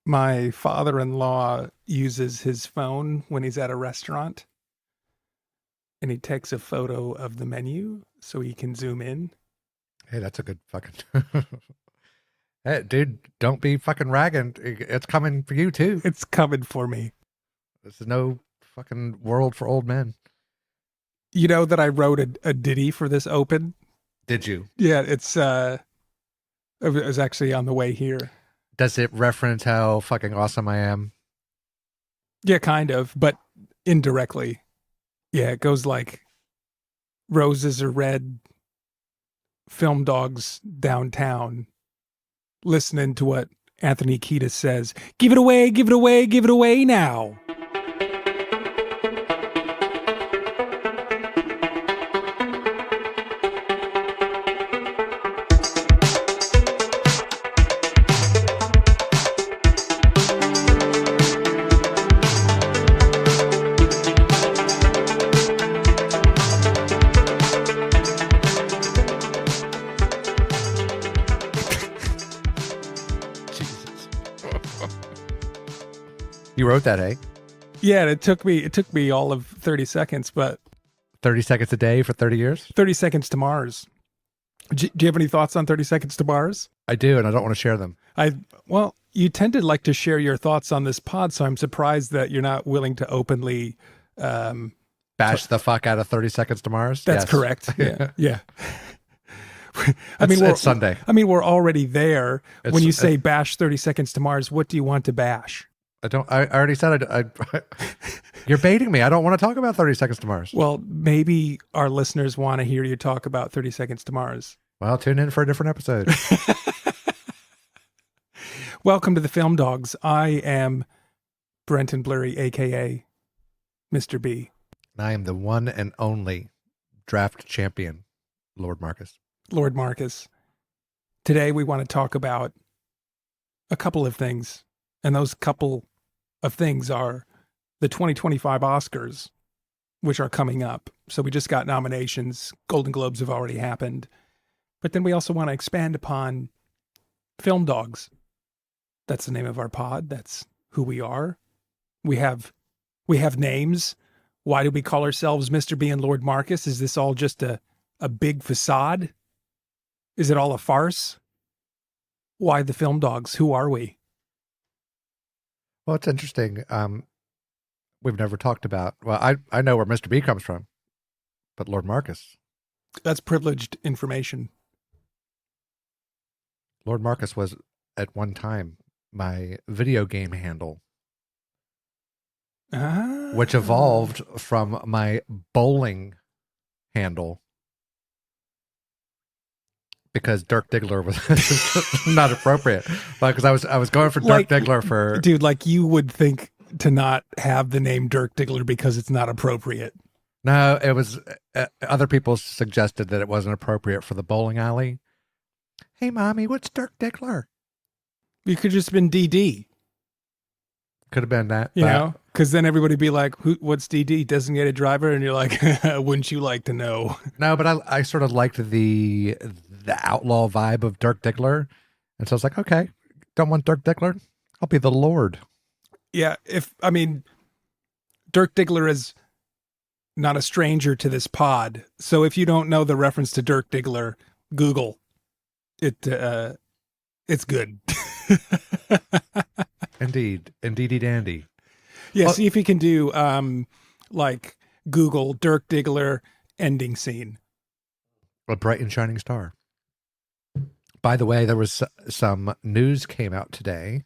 My father-in-law uses his phone when he's at a restaurant and he takes a photo of the menu so he can zoom in. Hey, that's a good fucking. Hey, dude, don't be fucking ragging. It's coming for you too. It's coming for me. This is no fucking world for old men. You know that I wrote a ditty for this open? Did you? Yeah, it was actually on the way here. Does it reference how fucking awesome I am? Yeah, kind of, but indirectly. Yeah, it goes like roses are red, film dogs downtown, listening to what Anthony Kiedis says. Give it away, give it away, give it away now. You wrote that, eh? Yeah, it took me all of 30 seconds, but 30 seconds a day for 30 years? 30 seconds to Mars. Do you have any thoughts on 30 seconds to Mars? I do, and I don't want to share them. Well, you tend to like to share your thoughts on this pod, so I'm surprised that you're not willing to openly Bash the fuck out of 30 seconds to Mars? That's Yes. correct. Yeah. Yeah. It's Sunday. I mean, we're already there. When you say it's- bash 30 seconds to Mars, what do you want to bash? I already said you're baiting me. I don't want to talk about 30 seconds to Mars. Well, maybe our listeners want to hear you talk about 30 seconds to Mars. Well, tune in for a different episode. Welcome to the Film Dogs. I am Brenton Blurry, aka Mr. B. I am the one and only draft champion, Lord Marcus. Lord Marcus. Today we want to talk about a couple of things, and those couple of things are the 2025 Oscars, which are coming up. So we just got nominations. Golden Globes have already happened. But then we also want to expand upon Film Dogs. That's the name of our pod. That's who we are. We have names. Why do we call ourselves Mr. B and Lord Marcus? Is this all just a big facade? Is it all a farce? Why the Film Dogs? Who are we? Well, it's interesting. We've never talked about, well, I know where Mr. B comes from, but Lord Marcus. That's privileged information. Lord Marcus was at one time my video game handle, which evolved from my bowling handle because Dirk Diggler was not appropriate. Because I was going for Dirk Diggler for... Dude, like you would think to not have the name Dirk Diggler because it's not appropriate. No, it was... other people suggested that it wasn't appropriate for the bowling alley. Hey, Mommy, what's Dirk Diggler? You could just been DD. Could have been that. You know? Because then everybody would be like, what's DD? Designated driver? And you're like, wouldn't you like to know? No, but I sort of liked the outlaw vibe of Dirk Diggler. And so I was like, okay, don't want Dirk Diggler. I'll be the Lord. Yeah, Dirk Diggler is not a stranger to this pod. So if you don't know the reference to Dirk Diggler, Google it. It's good. Indeedy dandy. Yeah, see if you can do like Google Dirk Diggler ending scene. A bright and shining star. By the way, there was some news came out today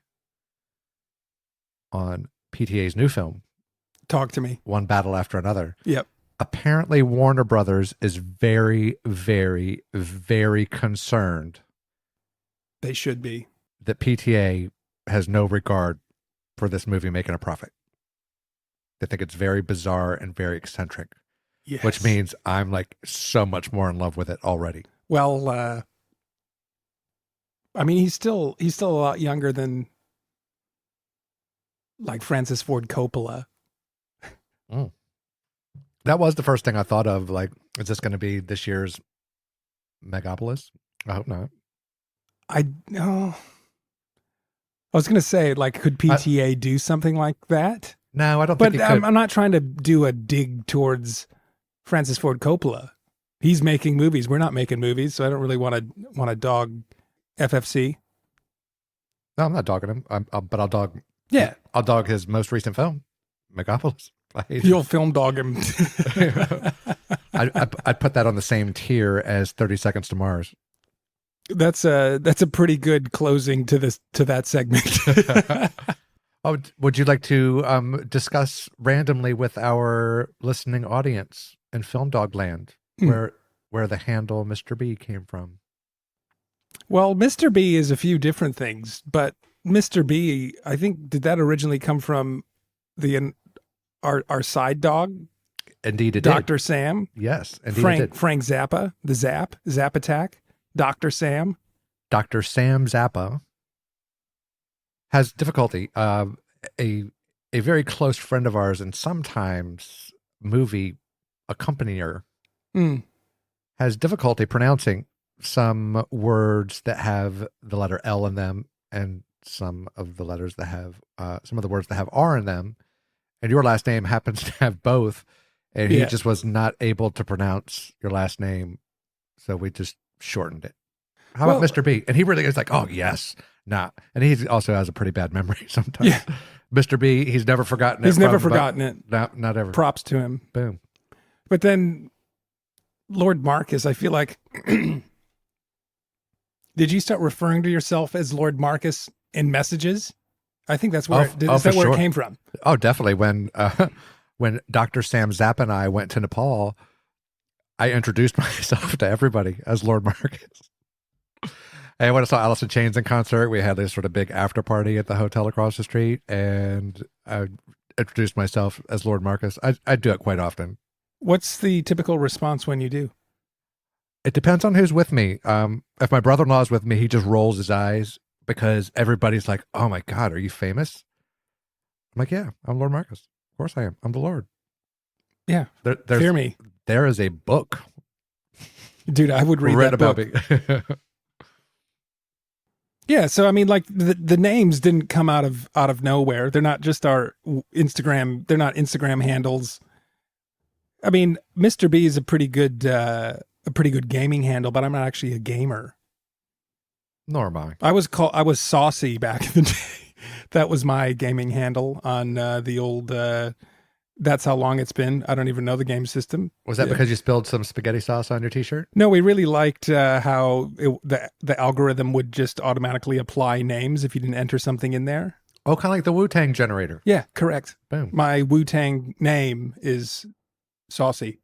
on PTA's new film. Talk to me. One Battle After Another. Yep. Apparently Warner Brothers is very, very, very concerned. They should be. That PTA has no regard for this movie making a profit. They think it's very bizarre and very eccentric. Yes. Which means I'm like so much more in love with it already. Well, I mean, he's still a lot younger than like Francis Ford Coppola. Mm. That was the first thing I thought of. Like, is this going to be this year's Megapolis? I hope not. No. I was going to say, like, could I- PTA do something like that? No, I don't But think he could. I'm not trying to do a dig towards Francis Ford Coppola. He's making movies. We're not making movies, so I don't really want to dog FFC. No, I'm not dogging him. But I'll dog. Yeah, I'll dog his most recent film, Megapolis. I hate you'll film dog him. it. I'd put that on the same tier as 30 Seconds to Mars. That's a pretty good closing to that segment. Oh, would you like to discuss randomly with our listening audience in Film Dog Land where the handle Mr. B came from? Well, Mr. B is a few different things, but Mr. B, I think, did that originally come from our side dog, Indeed, it Dr. did. Sam? Yes, indeed, it did. Frank Zappa, the Zap Attack, Dr. Sam. Dr. Sam Zappa has difficulty. A very close friend of ours and sometimes movie accompanier has difficulty pronouncing some words that have the letter L in them and some of the letters that have some of the words that have R in them. And your last name happens to have both. And he just was not able to pronounce your last name. So we just shortened it. How about Mr. B? And he really is like, oh, yes. Nah. And he also has a pretty bad memory sometimes. Yeah. Mr. B, he's never forgotten it. He's never forgotten it. No, not ever. Props to him. Boom. But then Lord Marcus, I feel like, did you start referring to yourself as Lord Marcus in messages? I think that's where, is that where it came from? Oh, definitely. When Dr. Sam Zapp and I went to Nepal, I introduced myself to everybody as Lord Marcus. And when I saw Alice in Chains in concert, we had this sort of big after party at the hotel across the street, and I introduced myself as Lord Marcus. I do it quite often. What's the typical response when you do? It depends on who's with me. If my brother-in-law is with me, he just rolls his eyes because everybody's like, oh my God, are you famous? I'm like, yeah, I'm Lord Marcus. Of course I am. I'm the Lord. Yeah. Fear me. There is a book. Dude, I would read that book. Me. Yeah, so I mean, like the names didn't come out of nowhere. They're not just our Instagram. They're not Instagram handles. I mean, Mr. B is a pretty good gaming handle, but I'm not actually a gamer. Nor am I. I was saucy back in the day. That was my gaming handle on the old. That's how long it's been. I don't even know the game system. Was that because you spilled some spaghetti sauce on your T-shirt? No, we really liked how the algorithm would just automatically apply names if you didn't enter something in there. Oh, kind of like the Wu-Tang generator. Yeah, correct. Boom. My Wu-Tang name is Saucy.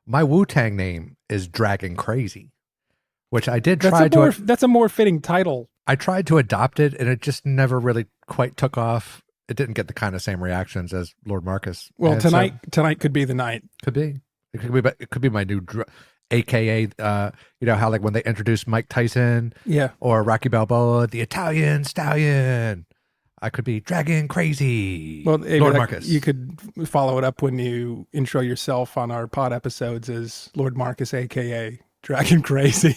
My Wu-Tang name is Dragon Crazy, which I did That's a more fitting title. I tried to adopt it, and it just never really quite took off. It didn't get the kind of same reactions as Lord Marcus. Well, tonight could be the night. Could be. It could be my new, AKA. You know how like when they introduced Mike Tyson, yeah, or Rocky Balboa, the Italian Stallion. I could be Dragon Crazy. Well, Lord Marcus. You could follow it up when you intro yourself on our pod episodes as Lord Marcus, AKA Dragon Crazy.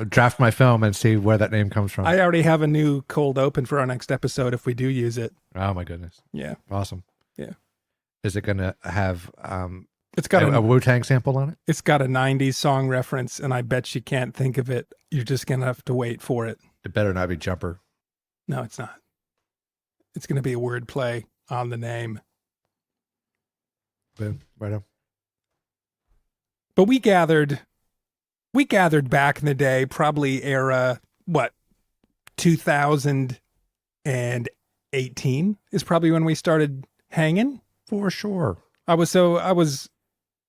Draft my film and see where that name comes from. I already have a new cold open for our next episode if we do use it. Oh my goodness. Yeah. Awesome. Yeah. Is it going to have it's got a Wu-Tang sample on it? It's got a 90s song reference, and I bet you can't think of it. You're just going to have to wait for it. It better not be Jumper. No, it's not. It's going to be a word play on the name. Boom. Right on. But we gathered back in the day, probably era, 2018 is probably when we started hanging. For sure. I was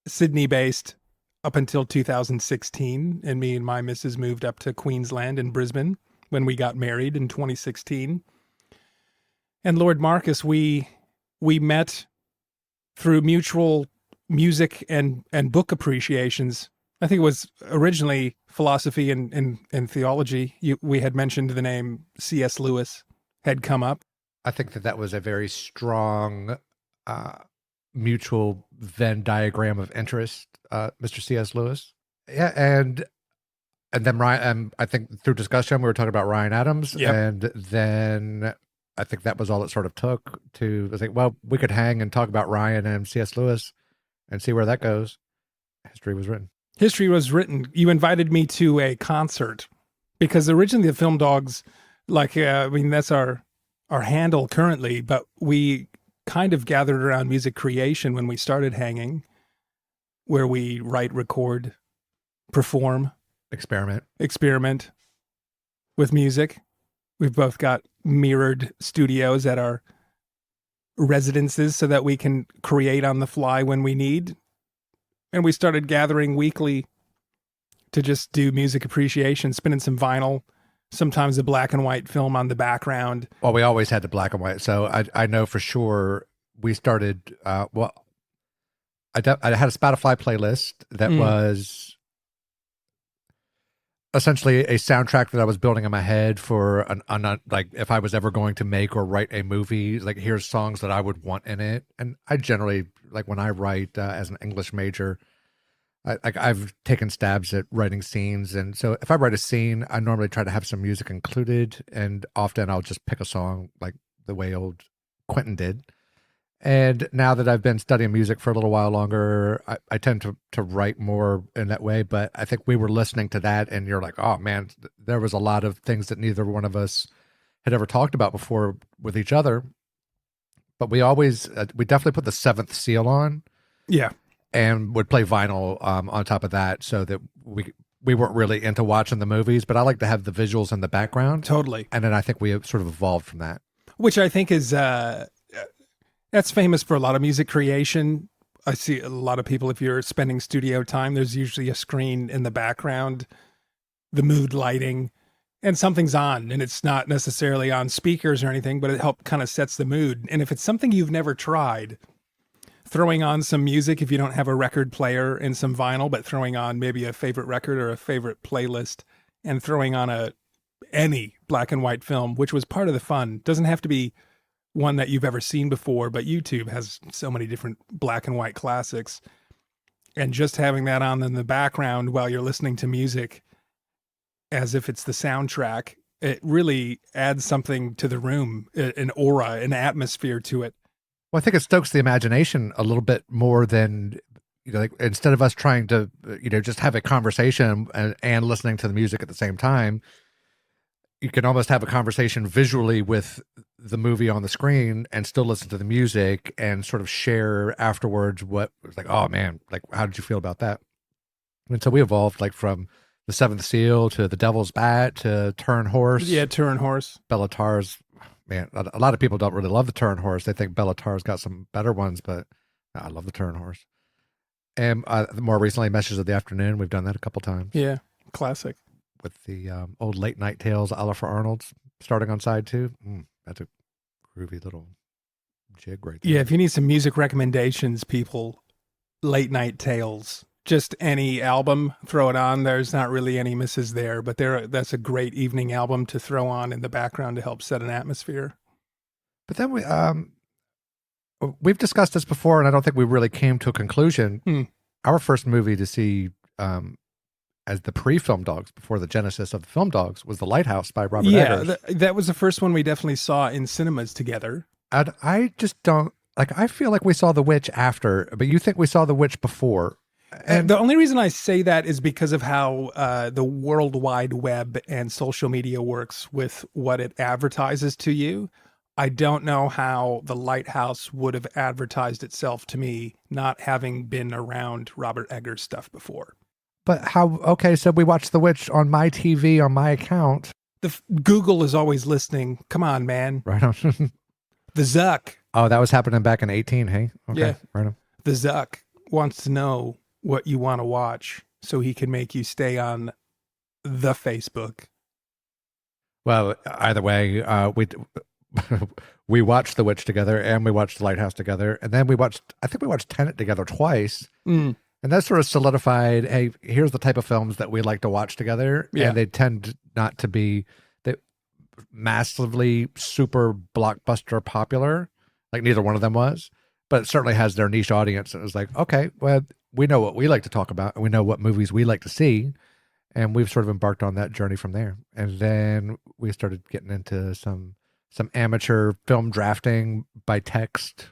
Sydney based up until 2016, and me and my missus moved up to Queensland in Brisbane when we got married in 2016. And Lord Marcus, we met through mutual music and book appreciations. I think it was originally philosophy and theology. We had mentioned the name C.S. Lewis had come up. I think that was a very strong mutual Venn diagram of interest, Mr. C.S. Lewis. Yeah, and And then Ryan, I think through discussion, we were talking about Ryan Adams. Yep. And then I think that was all it sort of took to think, well, we could hang and talk about Ryan and C.S. Lewis and see where that goes. History was written. History was written. You invited me to a concert because originally the FilmDogs, that's our handle currently, but we kind of gathered around music creation when we started hanging, where we write, record, perform, experiment with music. We've both got mirrored studios at our residences so that we can create on the fly when we need. And we started gathering weekly to just do music appreciation, spinning some vinyl, sometimes a black and white film on the background. Well, we always had the black and white. So I know for sure we started, I had a Spotify playlist that was essentially a soundtrack that I was building in my head for like if I was ever going to make or write a movie, like here's songs that I would want in it. And I generally, like when I write as an English major, I've taken stabs at writing scenes. And so if I write a scene, I normally try to have some music included. And often I'll just pick a song like the way old Quentin did. And now that I've been studying music for a little while longer, I tend to write more in that way. But I think we were listening to that and you're like, oh man, there was a lot of things that neither one of us had ever talked about before with each other. But we always, we definitely put the seventh seal on. Yeah. And would play vinyl on top of that so that we weren't really into watching the movies, but I like to have the visuals in the background. Totally. And then I think we sort of evolved from that. Which I think is, that's famous for a lot of music creation. I see a lot of people, if you're spending studio time, there's usually a screen in the background, the mood lighting, and something's on. And it's not necessarily on speakers or anything, but it kind of sets the mood. And if it's something you've never tried, throwing on some music, if you don't have a record player and some vinyl, but throwing on maybe a favorite record or a favorite playlist and throwing on any black and white film, which was part of the fun. Doesn't have to be one that you've ever seen before, but YouTube has so many different black and white classics. And just having that on in the background while you're listening to music as if it's the soundtrack, it really adds something to the room, an aura, an atmosphere to it. Well, I think it stokes the imagination a little bit more than, like instead of us trying to, just have a conversation and listening to the music at the same time, you can almost have a conversation visually with the movie on the screen and still listen to the music and sort of share afterwards what was like, oh man, like, how did you feel about that? And so we evolved like from the Seventh Seal to the Devil's Bat to Turn Horse. Yeah, Turn Horse. Bellatar's. Man, a lot of people don't really love the Turn Horse. They think Bellatar's got some better ones, but I love the Turn Horse. And more recently, Messages of the Afternoon. We've done that a couple times. Yeah, classic. With the old late night tales, Oliver Arnold's starting on side 2. That's a groovy little jig right there. Yeah, if you need some music recommendations, people, late night tales. Just any album, throw it on. There's not really any misses there, but that's a great evening album to throw on in the background to help set an atmosphere. But then we've discussed this before, and I don't think we really came to a conclusion. Our first movie to see as the pre-FilmDogs, before the genesis of the FilmDogs, was The Lighthouse by Robert Eggers. Yeah, that was the first one we definitely saw in cinemas together. And I just don't, I feel like we saw The Witch after, but you think we saw The Witch before. And the only reason I say that is because of how the World Wide Web and social media works with what it advertises to you. I don't know how The Lighthouse would have advertised itself to me, not having been around Robert Eggers stuff before. But how, okay, so we watched The Witch on my TV, on my account. Google is always listening. Come on, man. Right on. The Zuck. Oh, that was happening back in 18, hey? Okay, yeah. Right on. The Zuck wants to know what you want to watch so he can make you stay on the Facebook. Well, either way, we watched The Witch together and we watched The Lighthouse together. And then I think we watched Tenet together twice. And that sort of solidified, hey, here's the type of films that we like to watch together. Yeah. And they tend not to be massively super blockbuster popular. Like neither one of them was. But it certainly has their niche audience. And it was like, okay, well, we know what we like to talk about and we know what movies we like to see. And we've sort of embarked on that journey from there. And then we started getting into some amateur film drafting by text,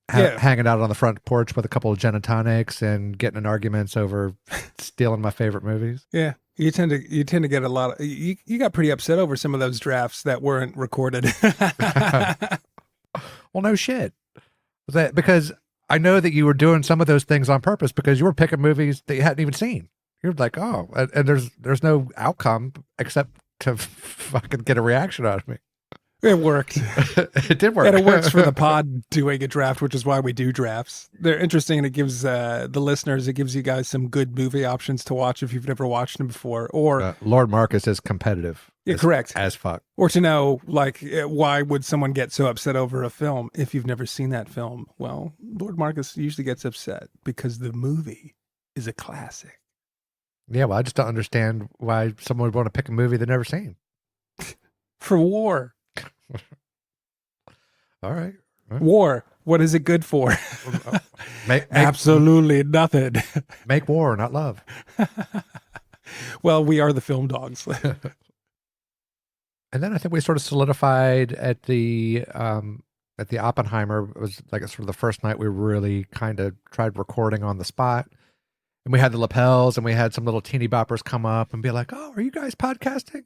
hanging out on the front porch with a couple of gin and tonics and getting in arguments over stealing my favorite movies. Yeah. You tend to get a lot of, you got pretty upset over some of those drafts that weren't recorded. Well, no shit. Because I know that you were doing some of those things on purpose because you were picking movies that you hadn't even seen. You're like, oh, and there's no outcome except to fucking get a reaction out of me. It worked. It did work. And it works for the pod doing a draft, which is why we do drafts. They're interesting, and it gives the listeners, it gives you guys some good movie options to watch if you've never watched them before. Or Lord Marcus is competitive. Yeah, correct. As fuck. Or to know, like, why would someone get so upset over a film if you've never seen that film? Well, Lord Marcus usually gets upset because the movie is a classic. Yeah, well, I just don't understand why someone would want to pick a movie they've never seen. For war. All right. War. What is it good for? Absolutely nothing. Make war, not love. Well, we are the film dogs. And then I think we sort of solidified at the Oppenheimer. It was like sort of the first night we really kind of tried recording on the spot. And we had the lapels and we had some little teeny boppers come up and be like, oh, are you guys podcasting?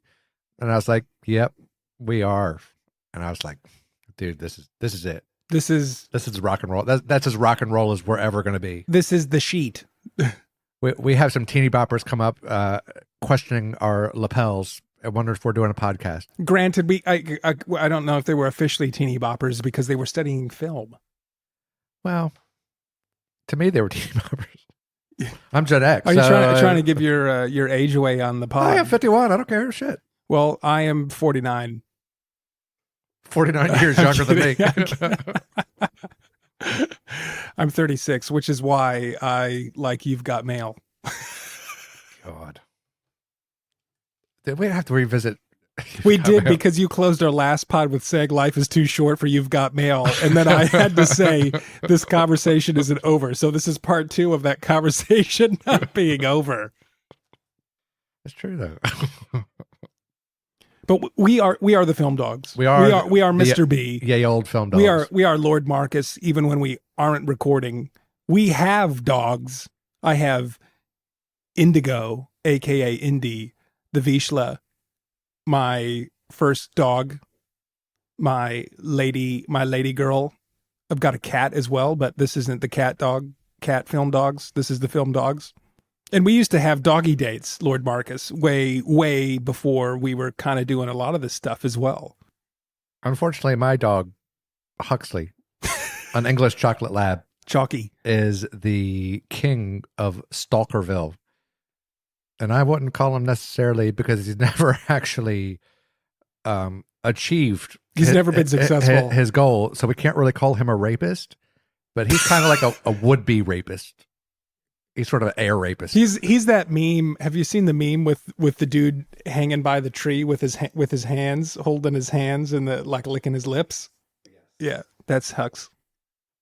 And I was like, yep, we are. And I was like, dude, this is it. This is rock and roll. That's as rock and roll as we're ever going to be. This is the sheet. we have some teeny boppers come up questioning our lapels. I wonder if we're doing a podcast. Granted, I don't know if they were officially teeny boppers because they were studying film. Well, to me, they were teeny boppers. I'm Gen X. Are you trying to give your age away on the pod? I am 51. I don't care. Shit. Well, I am 49. 49 years younger than me. I'm 36, which is why I like You've Got Mail. God. Did we have to revisit? We did because you closed our last pod with saying life is too short for You've Got Mail. And then I had to say this conversation isn't over. So this is part 2 of that conversation not being over. It's true though. But we are the film dogs. We are Mr. B. Yay, old film dogs. We are Lord Marcus, even when we aren't recording. We have dogs. I have Indigo, aka Indy, the Vizsla, my first dog, my lady girl. I've got a cat as well, but this isn't the cat film dogs. This is the film dogs. And we used to have doggy dates, Lord Marcus, way, way before we were kind of doing a lot of this stuff as well. Unfortunately, my dog, Huxley, an English chocolate lab, Chalky, is the king of Stalkerville. And I wouldn't call him necessarily because he's never actually achieved. He's never been successful. His goal. So we can't really call him a rapist, but he's kind of like a would-be rapist. He's sort of an air rapist. He's that meme. Have you seen the meme with the dude hanging by the tree with his hands, holding his hands and like licking his lips? Yes. Yeah, that's Hux.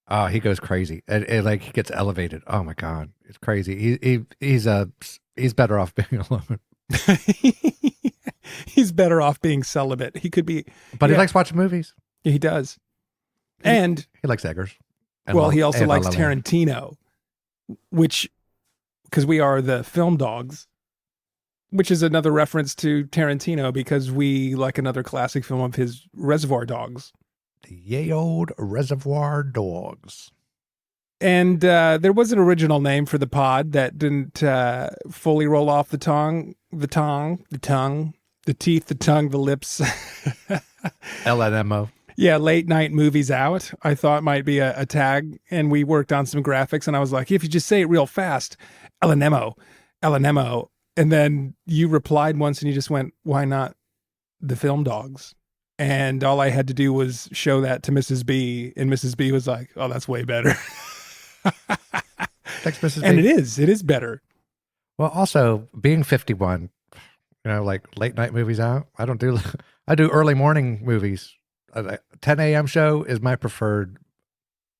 Oh, he goes crazy. And like he gets elevated. Oh my God. It's crazy. He's better off being alone. He's better off being celibate. He could be. But he likes watching movies. Yeah, he does. And he likes Eggers. He also likes Tarantino, because we are the film dogs, which is another reference to Tarantino because we like another classic film of his, Reservoir Dogs. The yay old Reservoir Dogs. And there was an original name for the pod that didn't fully roll off the tongue, the teeth, the tongue, the lips. LNMO. Yeah, late night movies out. I thought might be a tag, and we worked on some graphics, and I was like, if you just say it real fast, LNMO. And then you replied once, and you just went, why not the Film Dogs? And all I had to do was show that to Mrs. B, and Mrs. B was like, oh, that's way better. Thanks, Mrs. B. And it is better. Well, also, being 51, like late night movies out, I do early morning movies. 10 a.m. show is my preferred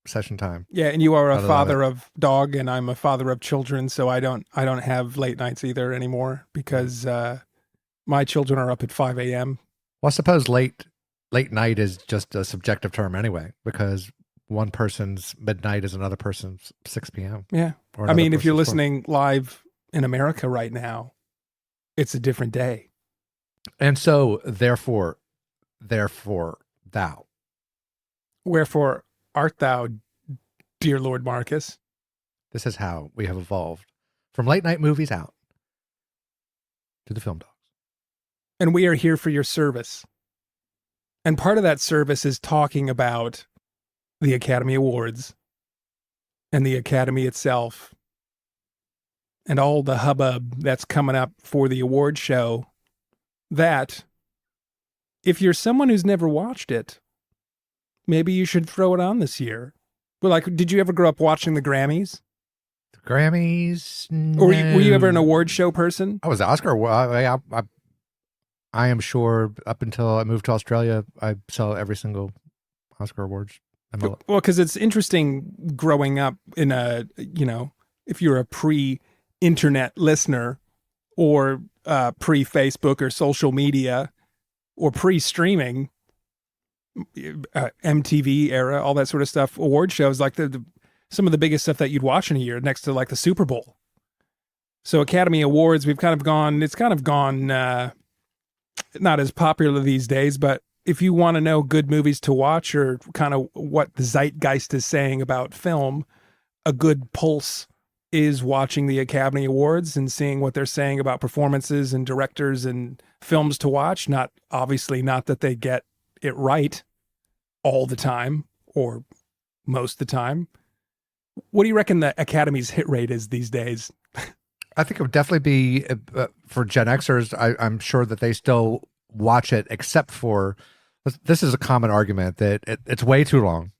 session time. Yeah, and you are a I love father of dog, and I'm a father of children, so I don't have late nights either anymore because my children are up at 5 a.m. Well, I suppose late night is just a subjective term anyway, because one person's midnight is another person's 6 p.m. Yeah. Or I mean, another if you're person's 4. listening live in America right now, it's a different day. And so, therefore, thou. Wherefore art thou, dear Lord Marcus? This is how we have evolved from late night movies out to the Film Dogs. And we are here for your service. And part of that service is talking about the Academy Awards and the Academy itself and all the hubbub that's coming up for the award show that, if you're someone who's never watched it, maybe you should throw it on this year. Well, like, did you ever grow up watching the Grammys? The Grammys? Or were you ever an award show person? I was Oscar. I am sure up until I moved to Australia, I saw every single Oscar awards. Well, because it's interesting growing up in a, if you're a pre-internet listener or pre-Facebook or social media or pre-streaming, MTV era, all that sort of stuff, award shows, like some of the biggest stuff that you'd watch in a year next to like the Super Bowl. So Academy Awards, it's kind of gone not as popular these days, but if you want to know good movies to watch or kind of what the zeitgeist is saying about film, a good pulse is watching the Academy Awards and seeing what they're saying about performances and directors and films to watch. Not that they get it right all the time or most of the time. What do you reckon the Academy's hit rate is these days? I think it would definitely be for Gen Xers. I'm sure that they still watch it, except for this is a common argument that it's way too long.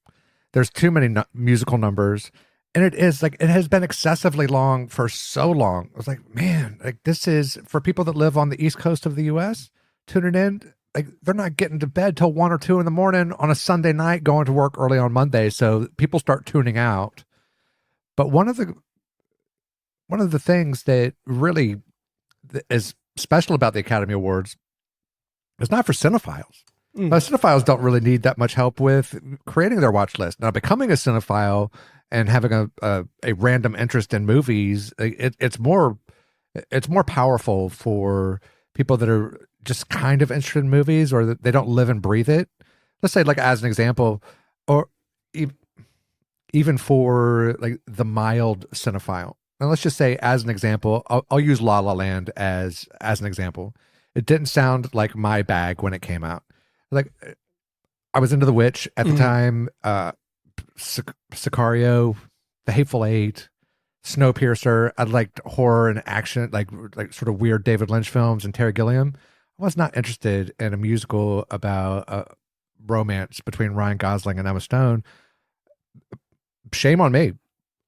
There's too many musical numbers, and it has been excessively long for so long. I was like, man, like this is for people that live on the East Coast of the U.S. tuning in. Like they're not getting to bed till 1 or 2 in the morning on a Sunday night, going to work early on Monday. So people start tuning out. But one of the things that really is special about the Academy Awards is not for cinephiles. Cinephiles don't really need that much help with creating their watch list. Now, becoming a cinephile and having a random interest in movies, it's more powerful for people that are just kind of interested in movies or that they don't live and breathe it. Let's say, like as an example, or even for like the mild cinephile. And let's just say, as an example, I'll use La La Land as an example. It didn't sound like my bag when it came out. Like I was into The Witch at the time, Sicario, The Hateful Eight, Snowpiercer. I liked horror and action, like sort of weird David Lynch films and Terry Gilliam. I was not interested in a musical about a romance between Ryan Gosling and Emma Stone. Shame on me.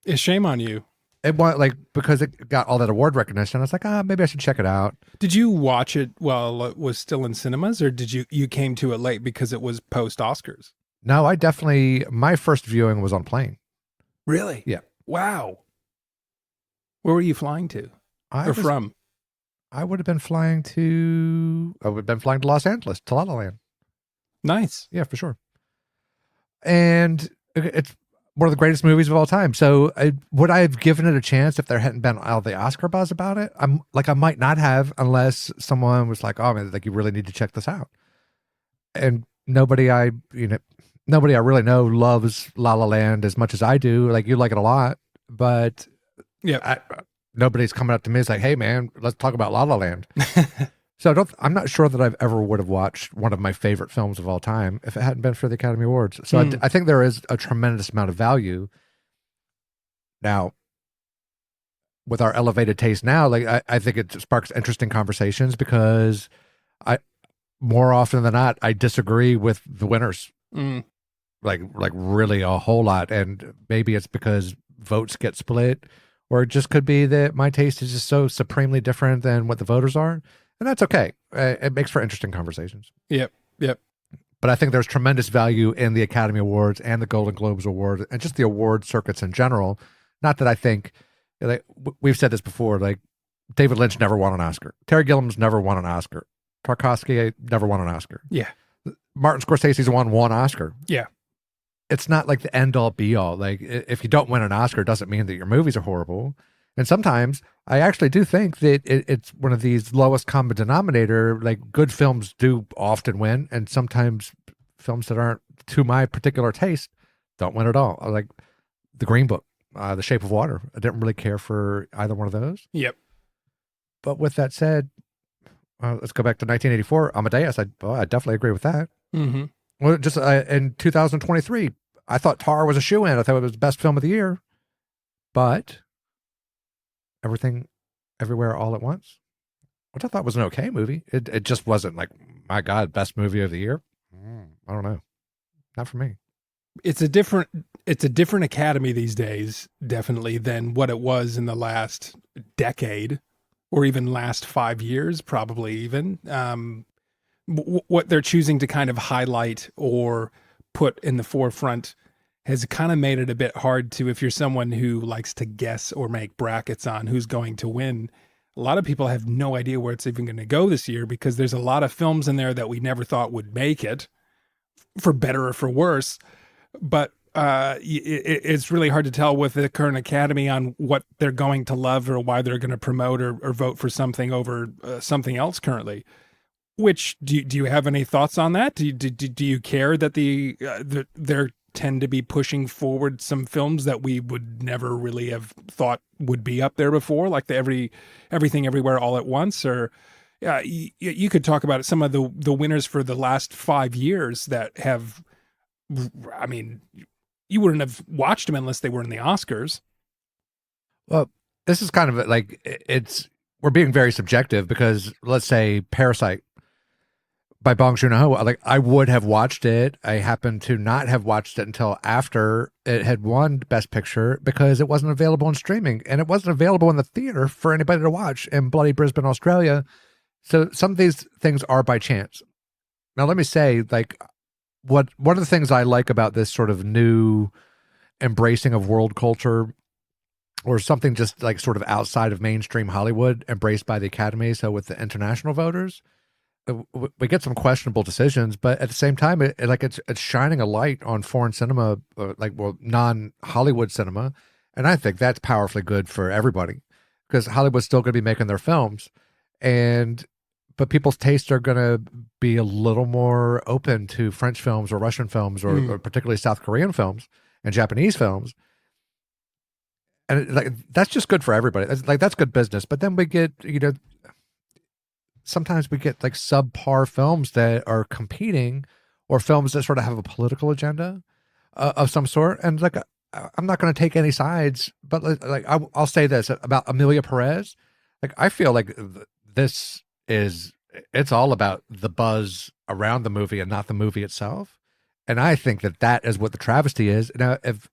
It's shame on you. It was because it got all that award recognition. I was like, maybe I should check it out. Did you watch it while it was still in cinemas, or did you came to it late because it was post Oscars? No, my first viewing was on plane. Really? Yeah. Wow. Where were you flying to? From? I would have been flying to Los Angeles, to La La Land. Nice. Yeah, for sure. And it's one of the greatest movies of all time. So would I have given it a chance if there hadn't been all the Oscar buzz about it? I might not have, unless someone was like, oh man, like you really need to check this out. And nobody I really know loves La La Land as much as I do. Like you like it a lot, but yeah, nobody's coming up to me. It's like, hey man, let's talk about La La Land. So I'm not sure that I've ever would have watched one of my favorite films of all time if it hadn't been for the Academy Awards. So I think there is a tremendous amount of value. Now, with our elevated taste now, like I think it sparks interesting conversations because more often than not, I disagree with the winners. Like really a whole lot. And maybe it's because votes get split, or it just could be that my taste is just so supremely different than what the voters are. And that's okay. It makes for interesting conversations. Yep. But I think there's tremendous value in the Academy Awards and the Golden Globes Award and just the award circuits in general. Not that I think, like, we've said this before, like David Lynch never won an Oscar. Terry Gilliam's never won an Oscar. Tarkovsky never won an Oscar. Yeah. Martin Scorsese's won one Oscar. Yeah. It's not like the end all be all. Like, if you don't win an Oscar, it doesn't mean that your movies are horrible. And sometimes I actually do think that it's one of these lowest common denominator. Like, good films do often win, and sometimes films that aren't to my particular taste don't win at all. Like The Green Book, The Shape of Water. I didn't really care for either one of those. Yep. But with that said, let's go back to 1984. Amadeus. I definitely agree with that. Mm-hmm. Well, just in 2023, I thought Tar was a shoo-in. I thought it was the best film of the year. But Everything, Everywhere, All at Once, which I thought was an okay movie. It just wasn't like, my God, best movie of the year. I don't know. Not for me. It's a different Academy these days, definitely, than what it was in the last decade or even last 5 years, probably even. What they're choosing to kind of highlight or put in the forefront has kind of made it a bit hard to, if you're someone who likes to guess or make brackets on who's going to win. A lot of people have no idea where it's even going to go this year because there's a lot of films in there that we never thought would make it, for better or for worse. But it's really hard to tell with the current Academy on what they're going to love or why they're going to promote or vote for something over something else currently. Which do you have any thoughts on that? Do you care that they're tend to be pushing forward some films that we would never really have thought would be up there before, like the Everything Everywhere All at Once? Or you could talk about some of the winners for the last 5 years that have, I mean, you wouldn't have watched them unless they were in the Oscars. Well, this is kind of like, we're being very subjective because, let's say, Parasite by Bong Joon-ho, like, I would have watched it. I happened to not have watched it until after it had won Best Picture because it wasn't available on streaming, and it wasn't available in the theater for anybody to watch in bloody Brisbane, Australia. So some of these things are by chance. Now, let me say, like, one of the things I like about this sort of new embracing of world culture, or something just like sort of outside of mainstream Hollywood, embraced by the Academy, so with the international voters, we get some questionable decisions, but at the same time, it's shining a light on foreign cinema, non-Hollywood cinema, and I think that's powerfully good for everybody because Hollywood's still going to be making their films, but people's tastes are going to be a little more open to French films or Russian films or particularly South Korean films and Japanese films, and like that's just good for everybody. That's good business. But then we get sometimes we get like subpar films that are competing, or films that sort of have a political agenda of some sort. And like, I'm not going to take any sides, but like I'll say this about Amelia Perez. Like, I feel like it's all about the buzz around the movie and not the movie itself. And I think that is what the travesty is. Now, if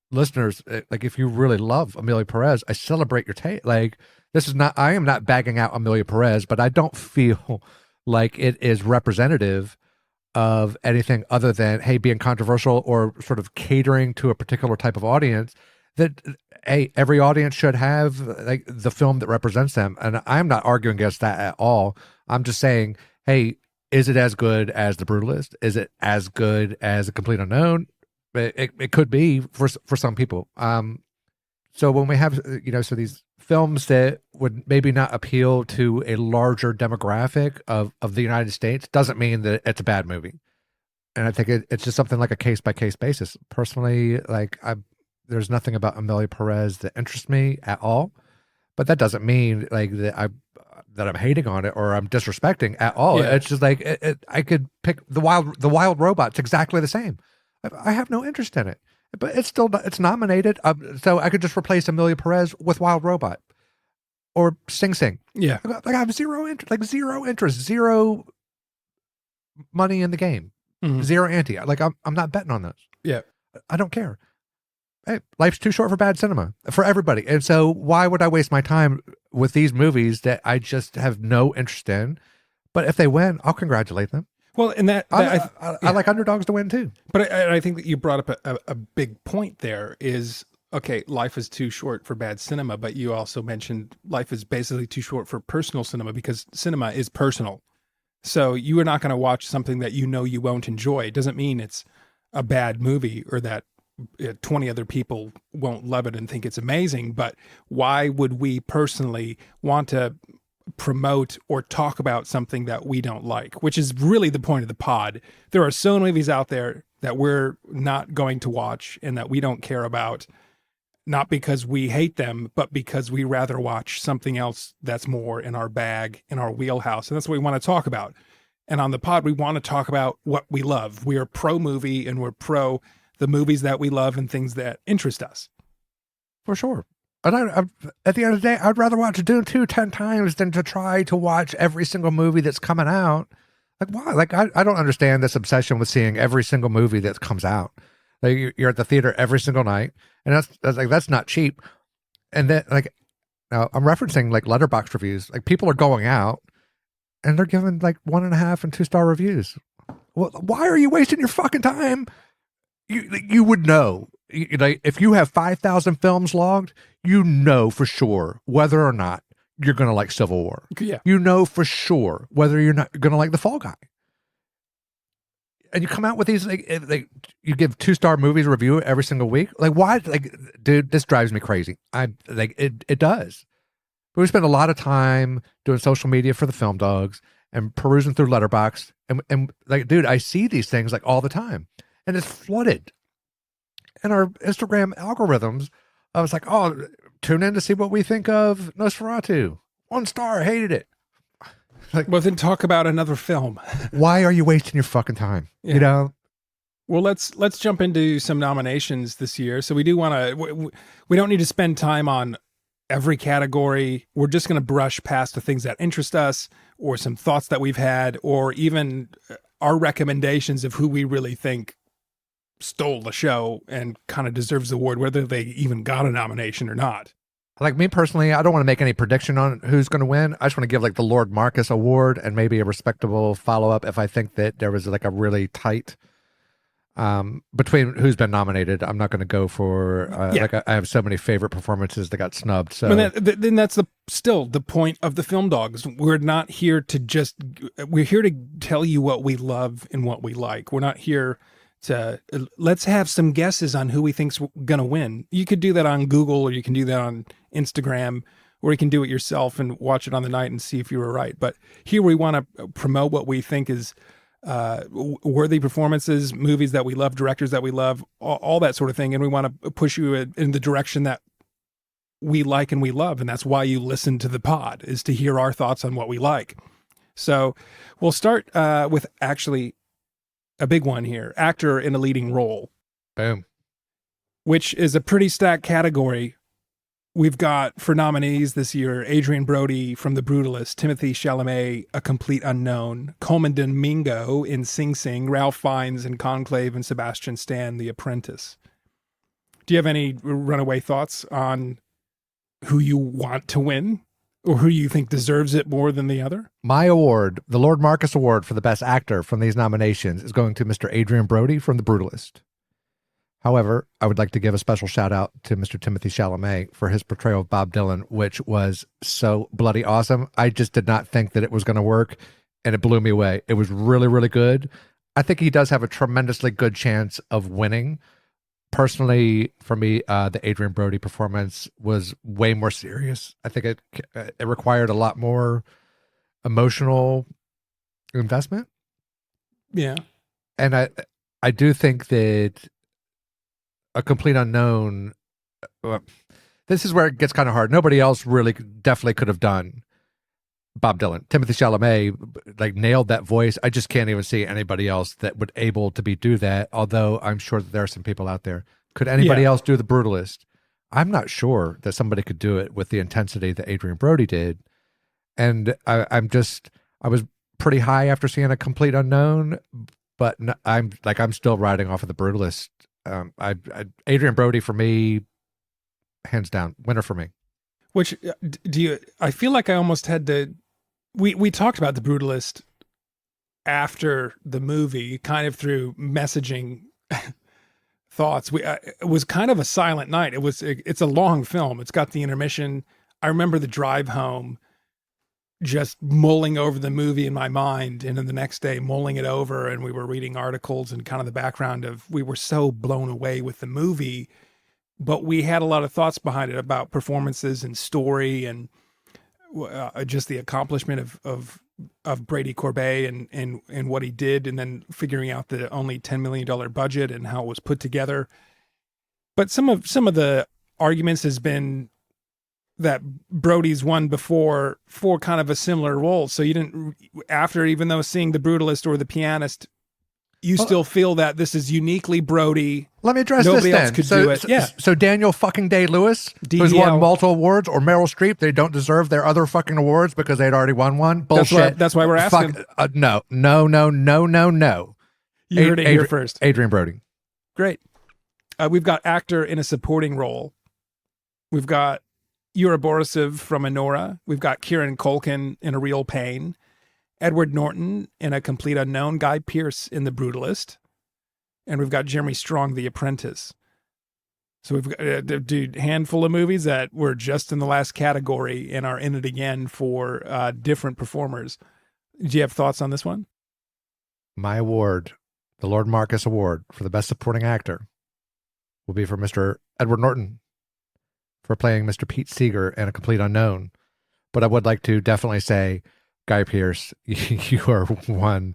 listeners, like, if you really love Amelia Perez, I celebrate your taste. Like, I am not bagging out Amelia Perez, but I don't feel like it is representative of anything other than, hey, being controversial or sort of catering to a particular type of audience. That, hey, every audience should have like the film that represents them. And I'm not arguing against that at all. I'm just saying, hey, is it as good as The Brutalist? Is it as good as A Complete Unknown? It could be for some people. So when we have, so these films that would maybe not appeal to a larger demographic of the United States, doesn't mean that it's a bad movie. And I think it's just something like a case by case basis. Personally, like, there's nothing about Amelia Perez that interests me at all, but that doesn't mean like that I'm hating on it or I'm disrespecting at all. Yeah. It's just like I could pick the wild robot. It's exactly the same. I have no interest in it, but it's nominated. So I could just replace Amelia Perez with Wild Robot or Sing Sing. Yeah. Like, I have zero interest, zero money in the game, zero ante. Like, I'm not betting on those. Yeah. I don't care. Hey, life's too short for bad cinema for everybody. And so why would I waste my time with these movies that I just have no interest in? But if they win, I'll congratulate them. Well, and I like underdogs to win too. But I think that you brought up a big point there is, okay, life is too short for bad cinema, but you also mentioned life is basically too short for personal cinema because cinema is personal. So you are not going to watch something that you know you won't enjoy. It doesn't mean it's a bad movie or that 20 other people won't love it and think it's amazing. But why would we personally want to promote or talk about something that we don't like, which is really the point of the pod? There are so many movies out there that we're not going to watch and that we don't care about, not because we hate them, but because we rather watch something else that's more in our bag, in our wheelhouse. And that's what we want to talk about. And on the pod, we want to talk about what we love. We are pro movie and we're pro the movies that we love and things that interest us. For sure. And at the end of the day, I'd rather watch Dune 2 10 times than to try to watch every single movie that's coming out. Like, why? Like, I don't understand this obsession with seeing every single movie that comes out. Like, you're at the theater every single night, and that's not cheap. And then, like, now I'm referencing like Letterboxd reviews. Like, people are going out and they're giving like 1.5 and 2-star reviews. Well, why are you wasting your fucking time? You would know. Like, if you have 5,000 films logged, you know for sure whether or not you're going to like Civil War. Yeah. You know for sure whether you're not going to like The Fall Guy. And you come out with these, like you give 2-star movies a review every single week. Like, why? Like, dude, this drives me crazy. It does. But we spend a lot of time doing social media for the FilmDogs and perusing through Letterboxd. And like, dude, I see these things like all the time. And it's flooded. And our Instagram algorithms, I was like, oh, tune in to see what we think of Nosferatu. 1 star, hated it. Like, well, then talk about another film. Why are you wasting your fucking time? Yeah. You know? Well, let's jump into some nominations this year. So we do want to, we don't need to spend time on every category. We're just going to brush past the things that interest us or some thoughts that we've had, or even our recommendations of who we really think stole the show and kind of deserves the award, whether they even got a nomination or not. Like, me personally, I don't want to make any prediction on who's going to win. I just want to give like the Lord Marcus Award and maybe a respectable follow-up if I think that there was like a really tight between who's been nominated. I'm not going to go for like I have so many favorite performances that got snubbed. So then that's still the point of the FilmDogs. We're not here to we're here to tell you what we love and what we like. We're not here to let's have some guesses on who we think's going to win. You could do that on Google, or you can do that on Instagram, or you can do it yourself and watch it on the night and see if you were right. But here we want to promote what we think is worthy performances, movies that we love, directors that we love, all that sort of thing. And we want to push you in the direction that we like and we love. And that's why you listen to the pod, is to hear our thoughts on what we like. So we'll start with actually a big one here, actor in a leading role. Boom. Which is a pretty stacked category. We've got for nominees this year, Adrian Brody from The Brutalist, Timothy Chalamet, A Complete Unknown, Coleman Domingo in Sing Sing, Ralph Fiennes in Conclave, and Sebastian Stan, The Apprentice. Do you have any runaway thoughts on who you want to win, or who you think deserves it more than the other? My award, the Lord Marcus Award for the best actor from these nominations, is going to Mr. Adrian Brody from The Brutalist. However, I would like to give a special shout out to Mr. Timothy Chalamet for his portrayal of Bob Dylan, which was so bloody awesome. I just did not think that it was going to work, and it blew me away. It was really, really good. I think he does have a tremendously good chance of winning. Personally, for me, the Adrian Brody performance was way more serious. I think it required a lot more emotional investment. Yeah. And I do think that A Complete Unknown, this is where it gets kind of hard. Nobody else really definitely could have done Bob Dylan. Timothy Chalamet like nailed that voice. I just can't even see anybody else that would able to do that, although I'm sure that there are some people out there. Could anybody else do The Brutalist? I'm not sure that somebody could do it with the intensity that Adrian Brody did. And I was pretty high after seeing A Complete Unknown, but I'm still riding off of The Brutalist. Adrian Brody for me, hands down, winner for me. Which I feel like I almost had to. We talked about The Brutalist after the movie, kind of through messaging thoughts. It was kind of a silent night. It's a long film. It's got the intermission. I remember the drive home, just mulling over the movie in my mind, and then the next day mulling it over, and we were reading articles and kind of the background of, we were so blown away with the movie, but we had a lot of thoughts behind it about performances and story and just the accomplishment of Brady Corbet and what he did, and then figuring out the only $10 million budget and how it was put together. But some of the arguments has been that Brody's won before for kind of a similar role. So you didn't, after, even though seeing The Brutalist or The Pianist, you still feel that this is uniquely Brody. Let me address Nobody this else then. could do it. Yeah. So Daniel fucking Day-Lewis, who's DDL. won multiple awards, or Meryl Streep, they don't deserve their other fucking awards because they'd already won one? Bullshit. That's why we're asking. No. You heard it here first. Adrian Brody. Great. We've got actor in a supporting role. We've got Yura Borisov from Anora. We've got Kieran Culkin in A Real Pain. Edward Norton in A Complete Unknown. Guy Pearce in The Brutalist. And we've got Jeremy Strong, The Apprentice. So we've got a handful of movies that were just in the last category and are in it again for different performers. Do you have thoughts on this one? My award, the Lord Marcus Award for the Best Supporting Actor, will be for Mr. Edward Norton for playing Mr. Pete Seeger in A Complete Unknown. But I would like to definitely say, Guy Pearce, you are one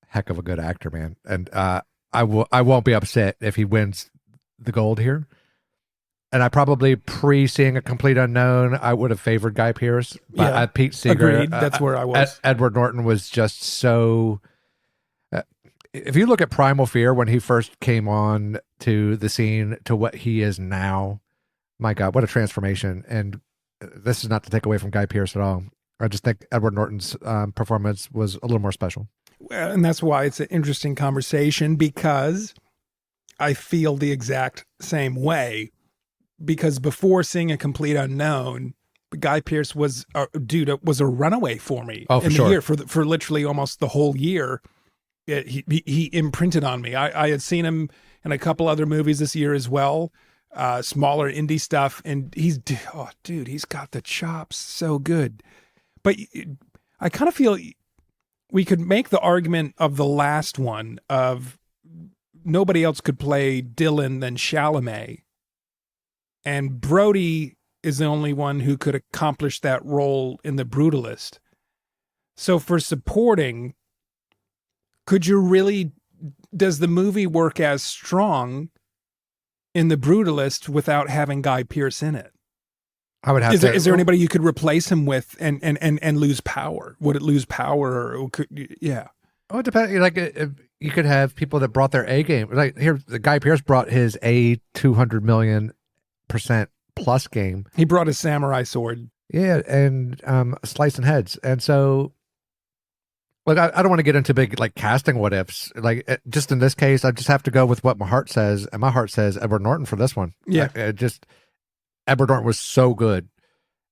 heck of a good actor, man. And I won't be upset if he wins the gold here. And I probably, pre-seeing A Complete Unknown, I would have favored Guy Pearce. But Yeah, Pete Seeger, agreed. That's where I was. Edward Norton was just so... if you look at Primal Fear, when he first came on to the scene to what he is now, my God, what a transformation. And this is not to take away from Guy Pearce at all. I just think Edward Norton's performance was a little more special. And that's why it's an interesting conversation, because I feel the exact same way. Because before seeing A Complete Unknown, Guy Pearce was a runaway for me the year, for literally almost the whole year. He imprinted on me. I had seen him in a couple other movies this year as well, smaller indie stuff, and he's got the chops, so good. But I kind of feel we could make the argument of the last one of nobody else could play Dylan than Chalamet, and Brody is the only one who could accomplish that role in The Brutalist. So for supporting, does the movie work as strong in The Brutalist without having Guy Pearce in it? I would have Is there anybody you could replace him with and lose power? Would it lose power, or yeah? Oh, it depends. Like, you could have people that brought their A game. Like here, the Guy Pearce brought his A 200 million% plus game. He brought his samurai sword. Yeah, and slicing heads. And so, like, I don't want to get into big like casting what ifs. Like, just in this case, I just have to go with what my heart says, and my heart says Edward Norton for this one. Yeah, Edward Norton was so good,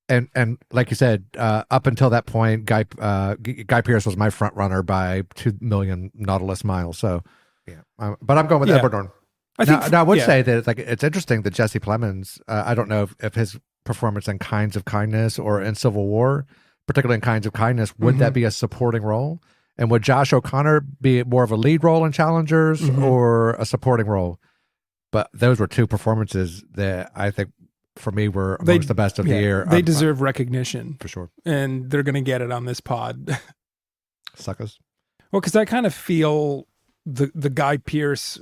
and like you said, up until that point, Guy Pearce was my front runner by 2 million Nautilus miles. So, yeah, but I'm going with Edward Norton. I would say that it's interesting that Jesse Plemons. I don't know if his performance in Kinds of Kindness or in Civil War, particularly in Kinds of Kindness, would that be a supporting role? And would Josh O'Connor be more of a lead role in Challengers or a supporting role? But those were two performances that I think, for me, were amongst the best of the year. They deserve recognition. For sure. And they're going to get it on this pod. Suckers. Well, because I kind of feel the Guy Pearce,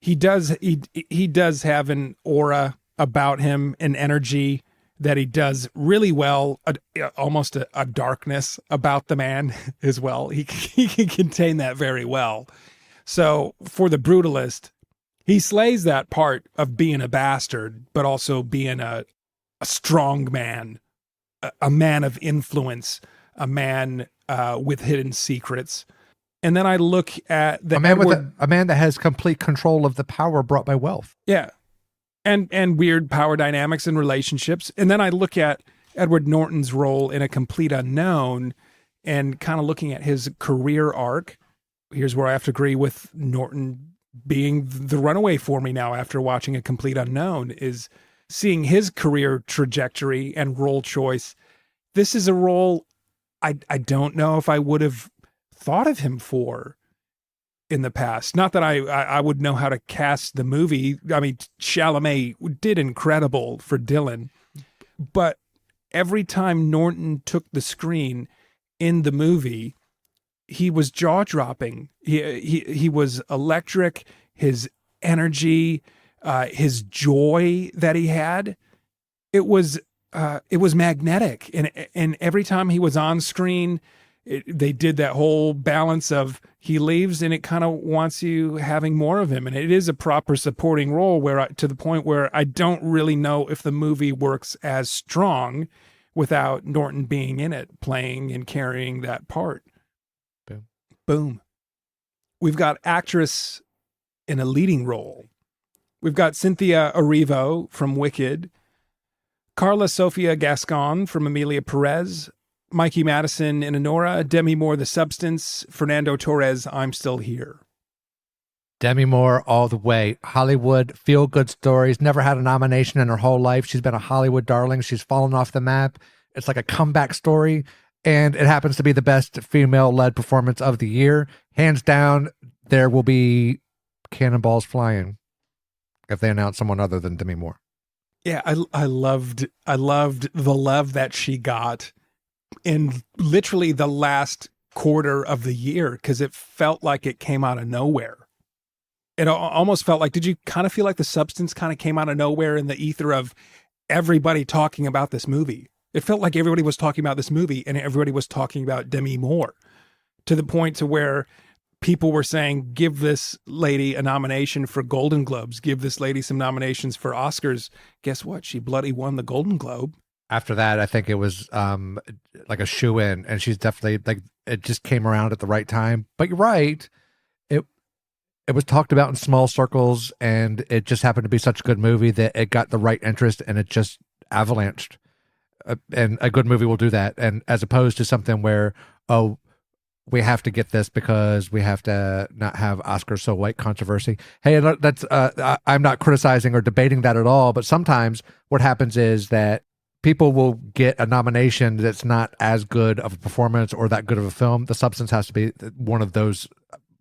he does have an aura about him, an energy that he does really well, almost a darkness about the man as well. He can contain that very well. So for The Brutalist, he slays that part of being a bastard, but also being a strong man, a man of influence, a man with hidden secrets. And then I look at the a man that has complete control of the power brought by wealth. Yeah. And weird power dynamics and relationships. And then I look at Edward Norton's role in A Complete Unknown, and kind of looking at his career arc. Here's where I have to agree with Norton being the runaway for me now after watching A Complete Unknown, is seeing his career trajectory and role choice. This is a role I don't know if I would have thought of him for in the past. Not that I would know how to cast the movie. I mean, Chalamet did incredible for Dylan, but every time Norton took the screen in the movie, he was jaw-dropping. He was electric. His energy, his joy that he had, it was magnetic. And every time he was on screen, they did that whole balance of he leaves and it kind of wants you having more of him. And it is a proper supporting role to the point where I don't really know if the movie works as strong without Norton being in it, playing and carrying that part. Boom. Boom. We've got actress in a leading role. We've got Cynthia Erivo from Wicked, Carla Sofia Gascon from Amelia Perez, Mikey Madison in Anora, Demi Moore, The Substance, Fernando Torres, I'm Still Here. Demi Moore all the way. Hollywood, feel-good stories, never had a nomination in her whole life. She's been a Hollywood darling. She's fallen off the map. It's like a comeback story, and it happens to be the best female-led performance of the year. Hands down, there will be cannonballs flying if they announce someone other than Demi Moore. Yeah, I loved the love that she got in literally the last quarter of the year, because it felt like it came out of nowhere. It almost felt like, did you kind of feel like The Substance kind of came out of nowhere in the ether of everybody talking about this movie? It felt like everybody was talking about this movie and everybody was talking about Demi Moore, to the point to where people were saying, give this lady a nomination for Golden Globes, give this lady some nominations for Oscars. Guess what? She bloody won the Golden Globe. After that, I think it was like a shoe-in, and she's definitely, like, it just came around at the right time. But you're right. It was talked about in small circles, and it just happened to be such a good movie that it got the right interest, and it just avalanched. And a good movie will do that. And as opposed to something where, oh, we have to get this because we have to not have Oscars so white controversy. Hey, that's I'm not criticizing or debating that at all. But sometimes what happens is that people will get a nomination that's not as good of a performance or that good of a film. The Substance has to be one of those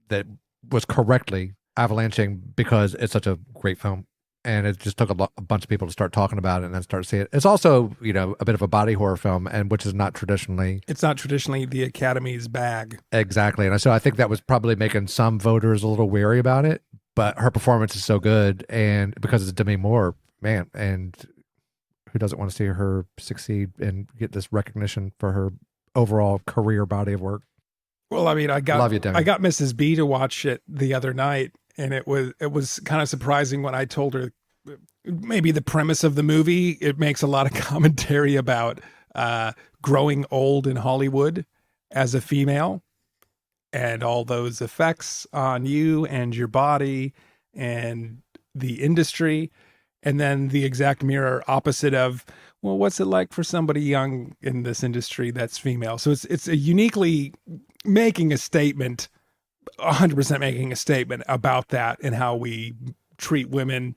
that was correctly avalanching because it's such a great film. And it just took a bunch of people to start talking about it and then start seeing it. It's also, a bit of a body horror film, and which is not traditionally. It's not traditionally the Academy's bag. Exactly. And so I think that was probably making some voters a little wary about it. But her performance is so good, and because it's Demi Moore, man, and who doesn't want to see her succeed and get this recognition for her overall career body of work? Well, I mean, I got Mrs. B to watch it the other night, and it was kind of surprising when I told her maybe the premise of the movie. It makes a lot of commentary about growing old in Hollywood as a female and all those effects on you and your body and the industry. And then the exact mirror opposite of, well, what's it like for somebody young in this industry that's female? So it's a uniquely making a statement, 100% making a statement about that and how we treat women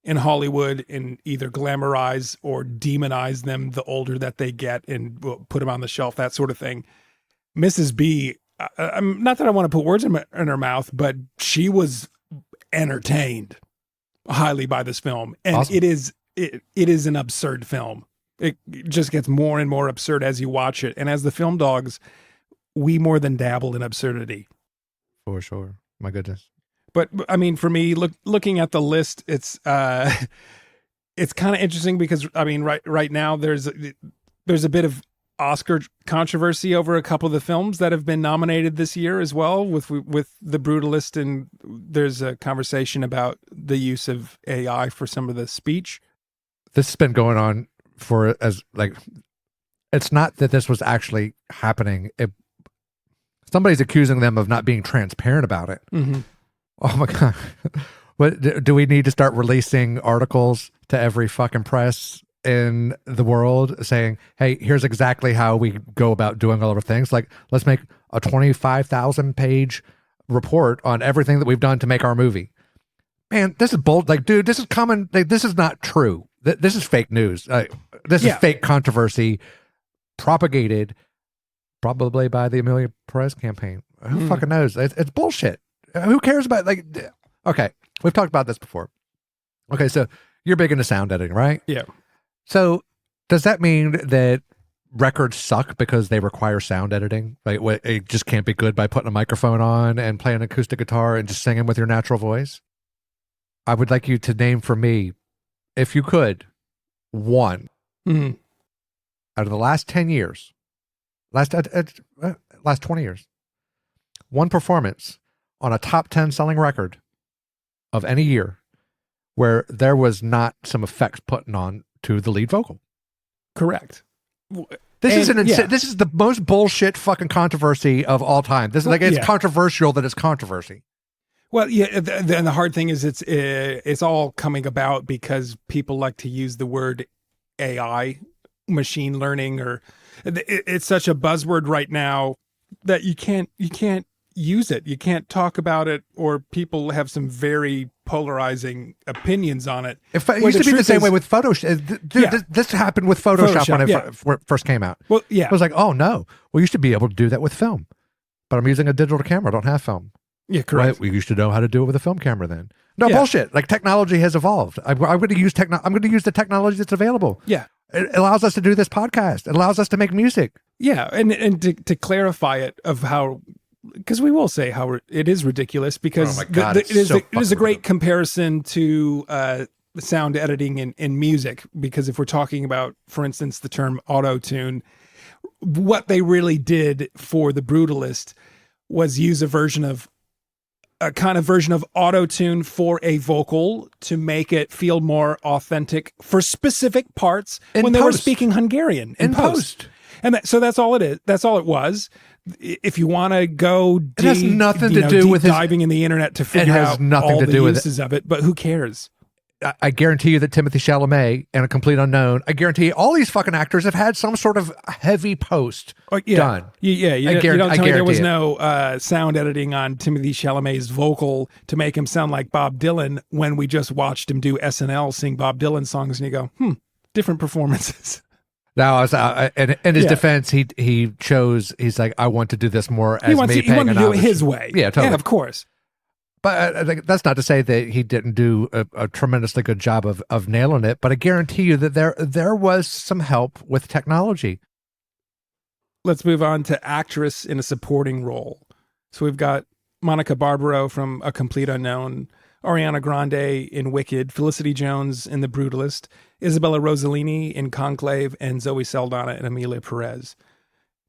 in Hollywood and either glamorize or demonize them the older that they get and put them on the shelf, that sort of thing. Mrs. B, not that I want to put words in her mouth, but she was entertained highly by this film. And awesome. it is an absurd film. It just gets more and more absurd as you watch it. And as the FilmDogs, we more than dabble in absurdity. For sure. My goodness. But I mean, for me, looking at the list, it's kind of interesting because I mean, right now there's a bit of Oscar controversy over a couple of the films that have been nominated this year as well with The Brutalist, and there's a conversation about the use of AI for some of the speech. This has been going on for it's not that this was actually happening. Somebody's accusing them of not being transparent about it. Mm-hmm. Oh my God. What do we need to start releasing articles to every fucking press in the world saying, hey, here's exactly how we go about doing all of our things. Like, let's make a 25,000 page report on everything that we've done to make our movie. Man, this is bold. Like, dude, this is common. Like, this is not true. This is fake news. This is fake controversy propagated probably by the Amelia Perez campaign. Who fucking knows? It's bullshit. Who cares about, like, okay, we've talked about this before. Okay, so you're big into sound editing, right? Yeah. So does that mean that records suck because they require sound editing? Like, it just can't be good by putting a microphone on and playing an acoustic guitar and just singing with your natural voice? I would like you to name for me, if you could, one out of the last 10 years, last 20 years, one performance on a top 10 selling record of any year where there was not some effects put on to the lead vocal. Correct. This is the most bullshit fucking controversy of all time. This is like, it's controversial that it's controversy. Well, yeah, and the hard thing is it's all coming about because people like to use the word AI, machine learning, or it's such a buzzword right now that you can't use it. You can't talk about it, or people have some very polarizing opinions on it. It used to be the same way with Photoshop. Dude, this happened with Photoshop when it first came out. Well, yeah. It was like, oh no, we used to be able to do that with film, but I'm using a digital camera. I don't have film. Yeah, correct. Right? We used to know how to do it with a film camera then. No, bullshit. Like, technology has evolved. I'm going to use the technology that's available. Yeah. It allows us to do this podcast. It allows us to make music. Yeah, and to clarify it of how, because we will say how it is ridiculous, because it is a great comparison to sound editing in music, because if we're talking about, for instance, the term auto-tune, what they really did for The Brutalist was use a kind of version of auto-tune for a vocal to make it feel more authentic for specific parts when they were speaking Hungarian in post. And so that's all it is. That's all it was. If you want to go it has nothing to do with diving in the internet to figure out all the uses of it, but who cares? I guarantee you that Timothée Chalamet and A Complete Unknown, I guarantee you all these fucking actors have had some sort of heavy post done. Yeah, you don't tell me there was no sound editing on Timothée Chalamet's vocal to make him sound like Bob Dylan when we just watched him do SNL sing Bob Dylan songs, and you go, different performances. Now, in his defense, he's like, I want to do this more as he wanted to do it his way. Yeah, totally. Yeah, of course. But that's not to say that he didn't do a tremendously good job of nailing it. But I guarantee you that there was some help with technology. Let's move on to actress in a supporting role. So we've got Monica Barbaro from A Complete Unknown, Ariana Grande in Wicked, Felicity Jones in The Brutalist, Isabella Rossellini in Conclave, and Zoe Saldana in Amelia Perez.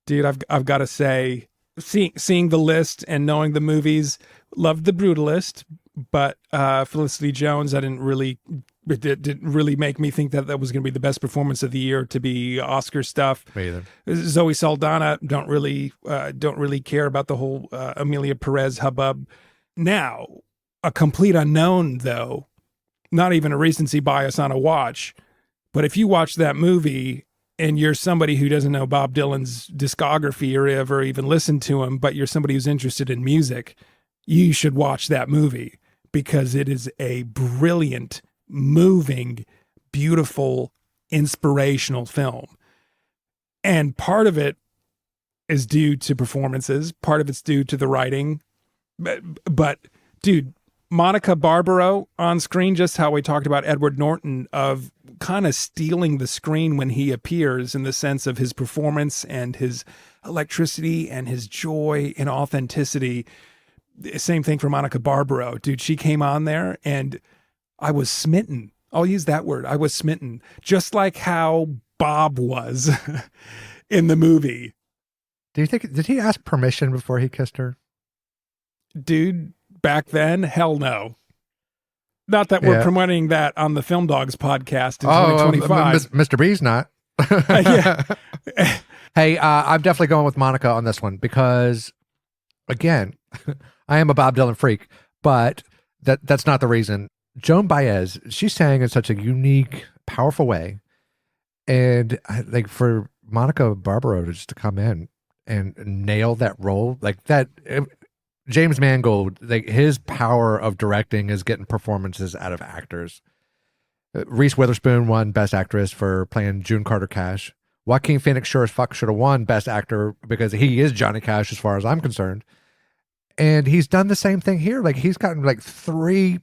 Dude, I've got to say, seeing the list and knowing the movies, loved The Brutalist, but Felicity Jones, it didn't really make me think that was going to be the best performance of the year to be Oscar stuff. Me either. Zoe Saldana, don't really care about the whole Amelia Perez hubbub. Now, A Complete Unknown, though, not even a recency bias on a watch, but if you watch that movie and you're somebody who doesn't know Bob Dylan's discography or ever even listened to him, but you're somebody who's interested in music, you should watch that movie, because it is a brilliant, moving, beautiful, inspirational film. And part of it is due to performances. Part of it's due to the writing. But dude, Monica Barbaro on screen, just how we talked about Edward Norton, of kind of stealing the screen when he appears, in the sense of his performance and his electricity and his joy and authenticity. Same thing for Monica Barbaro. Dude, she came on there and I was smitten. I'll use that word. I was smitten. Just like how Bob was in the movie. Do you think, did he ask permission before he kissed her? Dude, back then, hell no. Not that we're promoting that on the FilmDogs podcast in 2025. Mr. B's not. Hey, I'm definitely going with Monica on this one, because, again, I am a Bob Dylan freak, but that's not the reason. Joan Baez, she sang in such a unique, powerful way. And like for Monica Barbaro to just to come in and nail that role like that, James Mangold, like his power of directing is getting performances out of actors. Reese Witherspoon won Best Actress for playing June Carter Cash. Joaquin Phoenix sure as fuck should have won Best Actor because he is Johnny Cash as far as I'm concerned. And he's done the same thing here. Like he's gotten like 3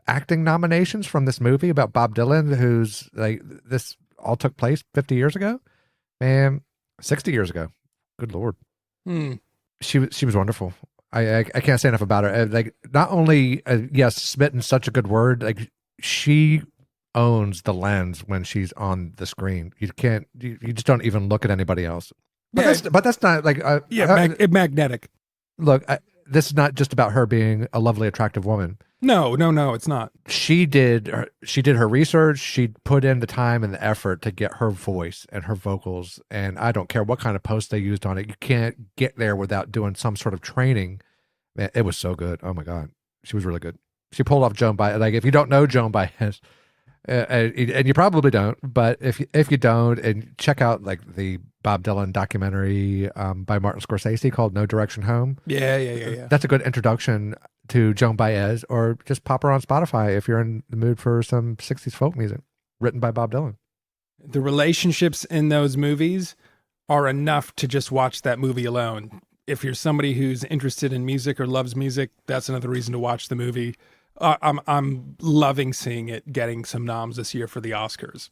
acting nominations from this movie about Bob Dylan, who's like this all took place 50 years ago, man, 60 years ago. Good Lord. She was wonderful. I can't say enough about her. Like not only, yes, smitten, such a good word. Like she owns the lens when she's on the screen. You can't, you just don't even look at anybody else. But that's not like, magnetic. Look, this is not just about her being a lovely, attractive woman. No, it's not. She did her research. She put in the time and the effort to get her voice and her vocals. And I don't care what kind of post they used on it. You can't get there without doing some sort of training. Man, it was so good. Oh my God. She was really good. She pulled off Joan Baez. Like if you don't know Joan Baez, and you probably don't, but if you don't, and check out like the Bob Dylan documentary by Martin Scorsese called No Direction Home. Yeah. That's a good introduction to Joan Baez, or just pop her on Spotify if you're in the mood for some 60s folk music written by Bob Dylan. The relationships in those movies are enough to just watch that movie alone. If you're somebody who's interested in music or loves music, that's another reason to watch the movie. I'm loving seeing it getting some noms this year for the Oscars.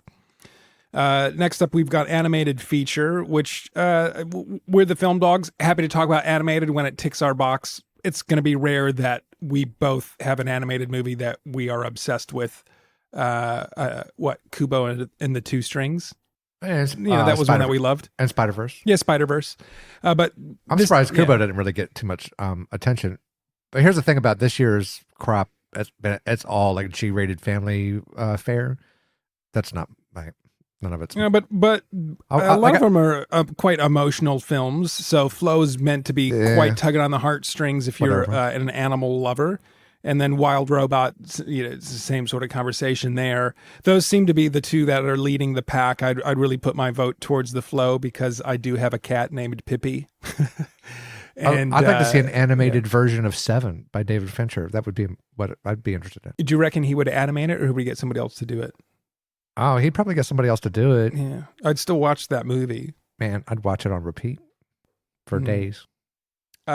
Next up, we've got animated feature, which we're the Film Dogs. Happy to talk about animated when it ticks our box. It's going to be rare that we both have an animated movie that we are obsessed with. Kubo and the Two Strings? And, that was one that we loved. And Spider-Verse. Yeah, Spider-Verse. But I'm surprised Kubo didn't really get too much attention. But here's the thing about this year's crop. It's all like G-rated family fare. That's not like none of it's. Yeah, but a lot of them are quite emotional films. So Flow's meant to be quite tugging on the heartstrings if you're an animal lover. And then Wild Robot, it's the same sort of conversation there. Those seem to be the two that are leading the pack. I'd really put my vote towards the Flow because I do have a cat named Pippi. And I'd like to see an animated version of Seven by David Fincher. That would be what I'd be interested in. Do you reckon he would animate it, or would he get somebody else to do it? Oh, he'd probably get somebody else to do it. Yeah, I'd still watch that movie. Man, I'd watch it on repeat for days.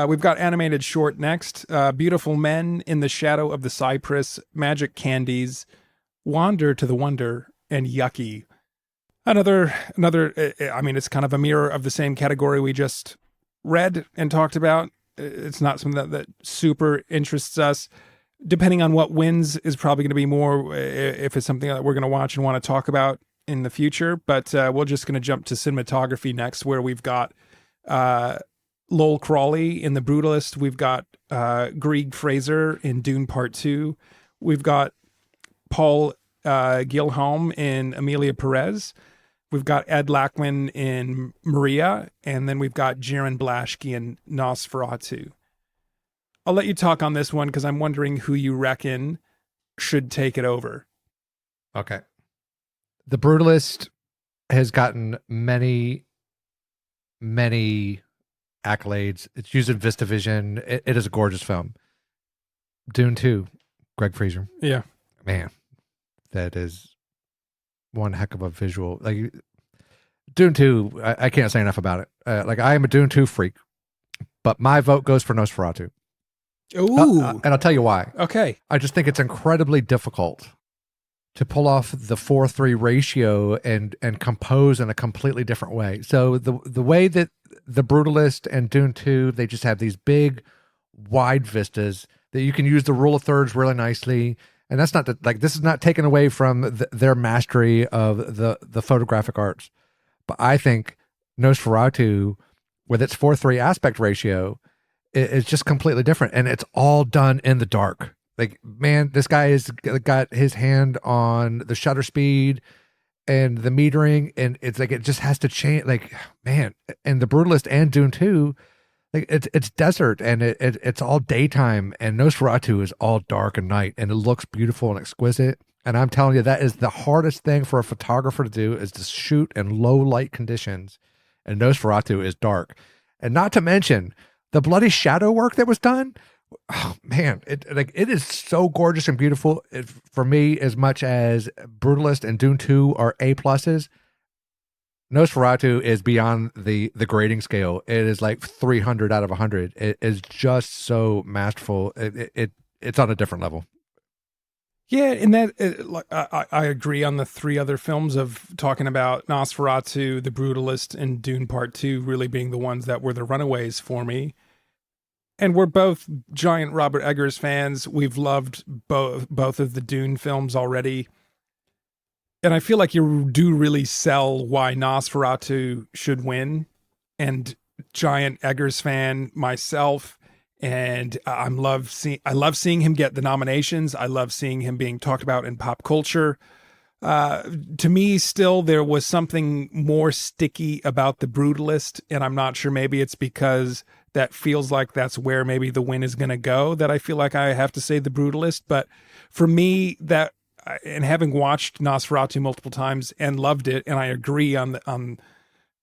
We've got animated short next. Beautiful Men in the Shadow of the Cypress, Magic Candies, Wander to the Wonder, and Yucky. Another. I mean, it's kind of a mirror of the same category we just read and talked about. It's not something that super interests us. Depending on what wins is probably going to be more if it's something that we're going to watch and want to talk about in the future. But we're just going to jump to cinematography next, where we've got Lowell Crawley in The Brutalist. We've got Grieg Fraser in Dune Part 2. We've got Paul Gilholm in Amelia Perez. We've got Ed Lackman in Maria, and then we've got Jaron Blaschke in Nosferatu. I'll let you talk on this one because I'm wondering who you reckon should take it over. Okay. The Brutalist has gotten many accolades. It's used in VistaVision. It is a gorgeous film. Dune 2, Greg Fraser. Yeah. Man, that is one heck of a visual. Like Dune 2, I can't say enough about it. Like I am a Dune 2 freak, but my vote goes for Nosferatu. Ooh. And I'll tell you why. Okay. I just think it's incredibly difficult to pull off the 4:3 ratio and compose in a completely different way. So the way that The Brutalist and Dune 2, they just have these big, wide vistas that you can use the rule of thirds really nicely. And that's not this is not taken away from their mastery of the photographic arts. But I think Nosferatu, with its 4:3 aspect ratio, is just completely different. And it's all done in the dark. Like, man, this guy has got his hand on the shutter speed and the metering, and it's like it just has to change. Like, man, and The Brutalist and Dune 2, like it's desert and it's all daytime, and Nosferatu is all dark and night, and it looks beautiful and exquisite. And I'm telling you, that is the hardest thing for a photographer to do, is to shoot in low light conditions. And Nosferatu is dark. And not to mention the bloody shadow work that was done. Oh man, it is so gorgeous and beautiful. For me, as much as Brutalist and Dune 2 are A+s, Nosferatu is beyond the grading scale. It is like 300 out of 100. It is just so masterful. It's on a different level. Yeah, and I agree on the three other films of talking about Nosferatu, The Brutalist, and Dune Part 2 really being the ones that were the runaways for me. And we're both giant Robert Eggers fans. We've loved both of the Dune films already. And I feel like you do really sell why Nosferatu should win. And giant Eggers fan myself. And I love seeing him get the nominations. I love seeing him being talked about in pop culture. To me, still, there was something more sticky about The Brutalist. And I'm not sure, maybe it's because that feels like that's where maybe the win is going to go, that I feel like I have to say The Brutalist. But for me, that, and having watched Nosferatu multiple times and loved it, and I agree on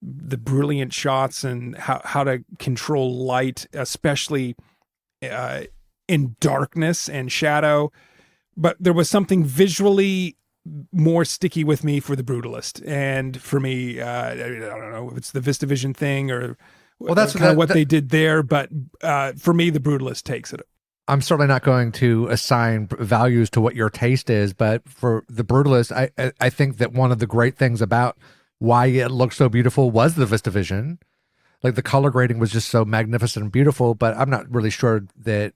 the brilliant shots and how to control light, especially in darkness and shadow. But there was something visually more sticky with me for The Brutalist. And for me, I don't know if it's the VistaVision thing or that's kind of what they did there. But for me, The Brutalist takes it. I'm certainly not going to assign values to what your taste is, but for The Brutalist, I think that one of the great things about why it looked so beautiful was the VistaVision. Like the color grading was just so magnificent and beautiful, but I'm not really sure that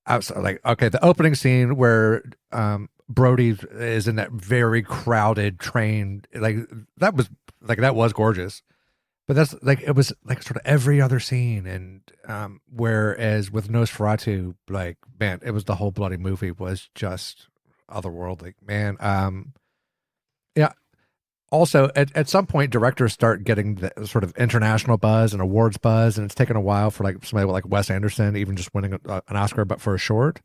outside, like, okay, the opening scene where Brody is in that very crowded train, that was gorgeous. But that's like, it was like sort of every other scene. And whereas with Nosferatu, like, man, it was the whole bloody movie was just otherworldly, man. Yeah. Also, at some point, directors start getting the sort of international buzz and awards buzz, and it's taken a while for like somebody like Wes Anderson even just winning an Oscar, but for a short.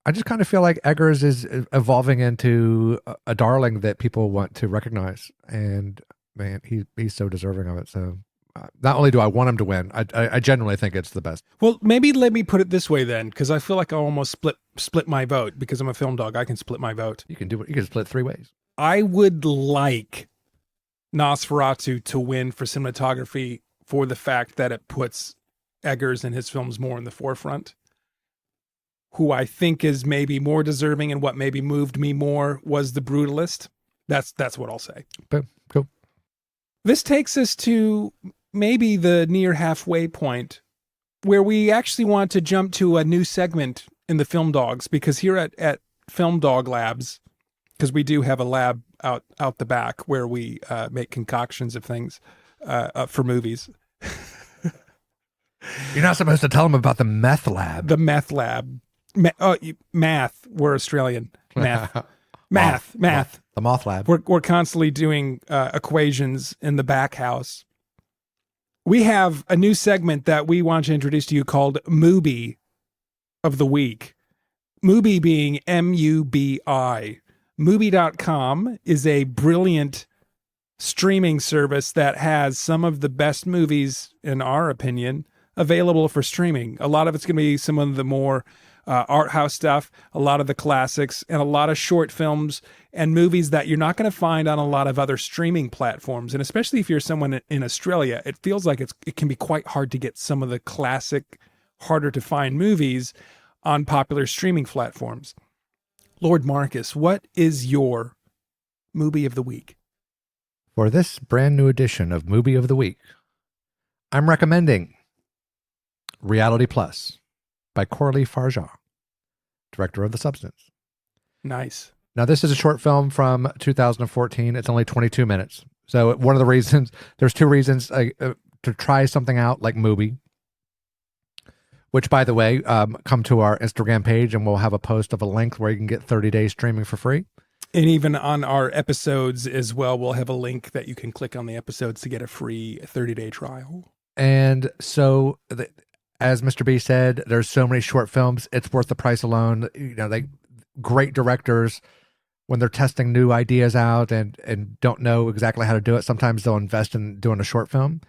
I just kind of feel like Eggers is evolving into a darling that people want to recognize, and man, he's so deserving of it. So not only do I want him to win, I genuinely think it's the best. Well, maybe let me put it this way then, because I feel like I almost split my vote because I'm a film dog. I can split my vote. You can split 3 ways. I would like Nosferatu to win for cinematography for the fact that it puts Eggers and his films more in the forefront. Who I think is maybe more deserving and what maybe moved me more was The Brutalist. That's what I'll say. Boom. Cool. This takes us to maybe the near halfway point where we actually want to jump to a new segment in the Film Dogs, because here at Film Dog Labs, because we do have a lab out the back where we make concoctions of things for movies. You're not supposed to tell them about the meth lab. The meth lab. Math. We're Australian. Math. Math. The moth lab. We're constantly doing equations in the back house. We have a new segment that we want to introduce to you called MUBI of the Week. MUBI being MUBI. MUBI.com is a brilliant streaming service that has some of the best movies, in our opinion, available for streaming. A lot of it's going to be some of the more art house stuff, a lot of the classics, and a lot of short films and movies that you're not going to find on a lot of other streaming platforms. And especially if you're someone in Australia, it feels like it can be quite hard to get some of the classic, harder to find movies on popular streaming platforms. Lord Marcus, what is your MUBI of the week? For this brand new edition of MUBI of the Week, I'm recommending Reality Plus by Coralie Farjah, director of The Substance. Nice. Now, this is a short film from 2014. It's only 22 minutes. So one of the reasons, there's 2 reasons to try something out like MUBI, which, by the way, come to our Instagram page and we'll have a post of a link where you can get 30 days streaming for free. And even on our episodes as well, we'll have a link that you can click on the episodes to get a free 30-day trial. And so, as Mr. B said, there's so many short films. It's worth the price alone. You know, great directors when they're testing new ideas out and don't know exactly how to do it, sometimes they'll invest in doing a short film.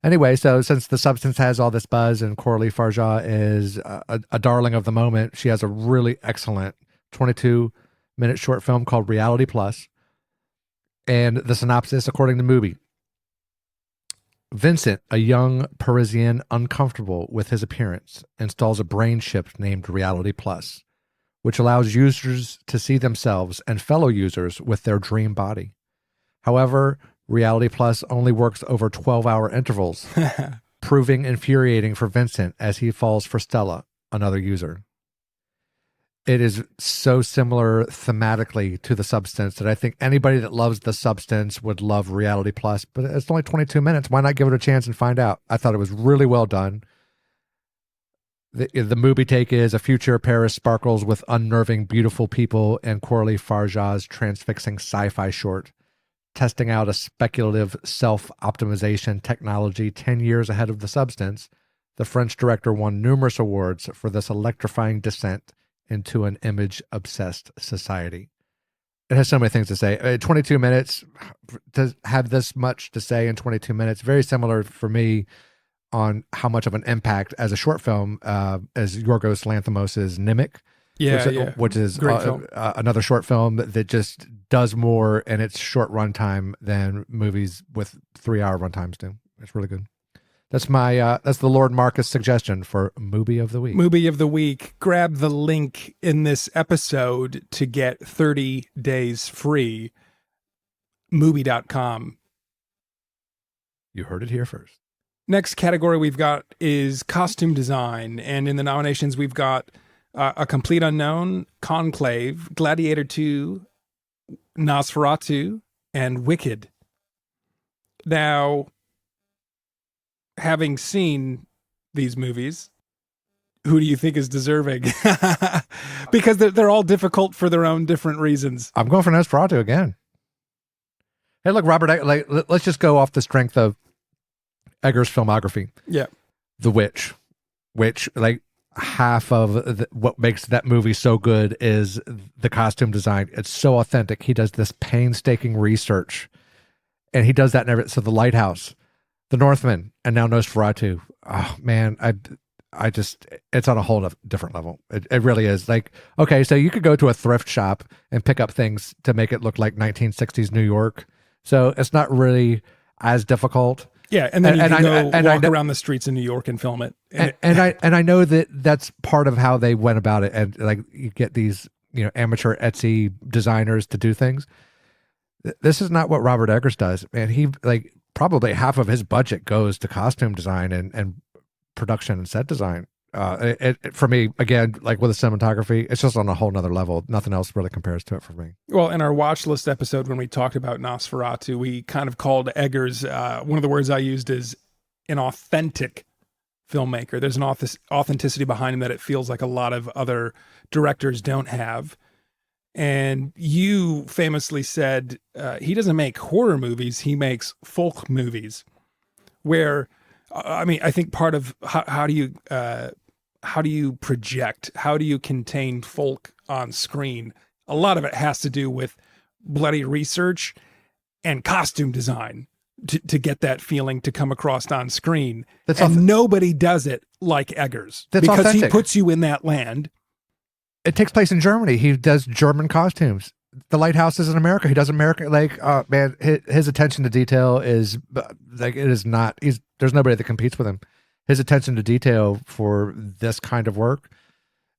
Anyway, so since the substance has all this buzz and Coralie Farja is a darling of the moment, she has a really excellent 22-minute short film called Reality Plus. And the synopsis, according to MUBI: Vincent, a young Parisian uncomfortable with his appearance, installs a brain chip named Reality Plus, which allows users to see themselves and fellow users with their dream body. However, Reality Plus only works over 12-hour intervals, proving infuriating for Vincent as he falls for Stella, another user. It is so similar thematically to the substance that I think anybody that loves the substance would love Reality Plus, but it's only 22 minutes. Why not give it a chance and find out? I thought it was really well done. The movie take is a future Paris sparkles with unnerving, beautiful people and Coralie Farja's transfixing sci-fi short, testing out a speculative self-optimization technology 10 years ahead of the substance. The French director won numerous awards for this electrifying descent into an image-obsessed society. It has so many things to say. 22 minutes, to have this much to say in 22 minutes, very similar for me on how much of an impact as a short film as Yorgos Lanthimos' Nimic, which is another short film that just does more in its short runtime than movies with 3-hour runtimes do. It's really good. That's that's the Lord Marcus suggestion for MUBI of the Week. MUBI of the Week. Grab the link in this episode to get 30 days free. MUBI.com. You heard it here first. Next category we've got is costume design. And in the nominations, we've got A Complete Unknown, Conclave, Gladiator 2, Nosferatu, and Wicked. Now, having seen these movies, who do you think is deserving? Because they're all difficult for their own different reasons. I'm going for Nosferatu again. Hey, look, Robert, let's just go off the strength of Eggers' filmography. Yeah. The Witch, which like half of what makes that movie so good is the costume design. It's so authentic. He does this painstaking research, and he does that in so The Lighthouse, The Northman, and now Nosferatu. Oh man, I just, it's on a whole different level. It really is. Like, okay, so you could go to a thrift shop and pick up things to make it look like 1960s New York. So it's not really as difficult. Yeah, and then you can walk around the streets in New York and film it. And I know that that's part of how they went about it. And like you get these, amateur Etsy designers to do things. This is not what Robert Eggers does. And he probably half of his budget goes to costume design and production and set design. For me, again, like with the cinematography, it's just on a whole nother level. Nothing else really compares to it for me. Well, in our watch list episode, when we talked about Nosferatu, we kind of called Eggers, one of the words I used is an authentic filmmaker. There's an authenticity behind him that it feels like a lot of other directors don't have. And you famously said he doesn't make horror movies, he makes folk movies. Where, I think part of how do you project, how do you contain folk on screen? A lot of it has to do with bloody research and costume design to get that feeling to come across on screen. Nobody does it like Eggers because authentic. He puts you in that land. It takes place in Germany. He does German costumes. The Lighthouse is in America. He does American. Man, his attention to detail is it is not. There's nobody that competes with him. His attention to detail for this kind of work,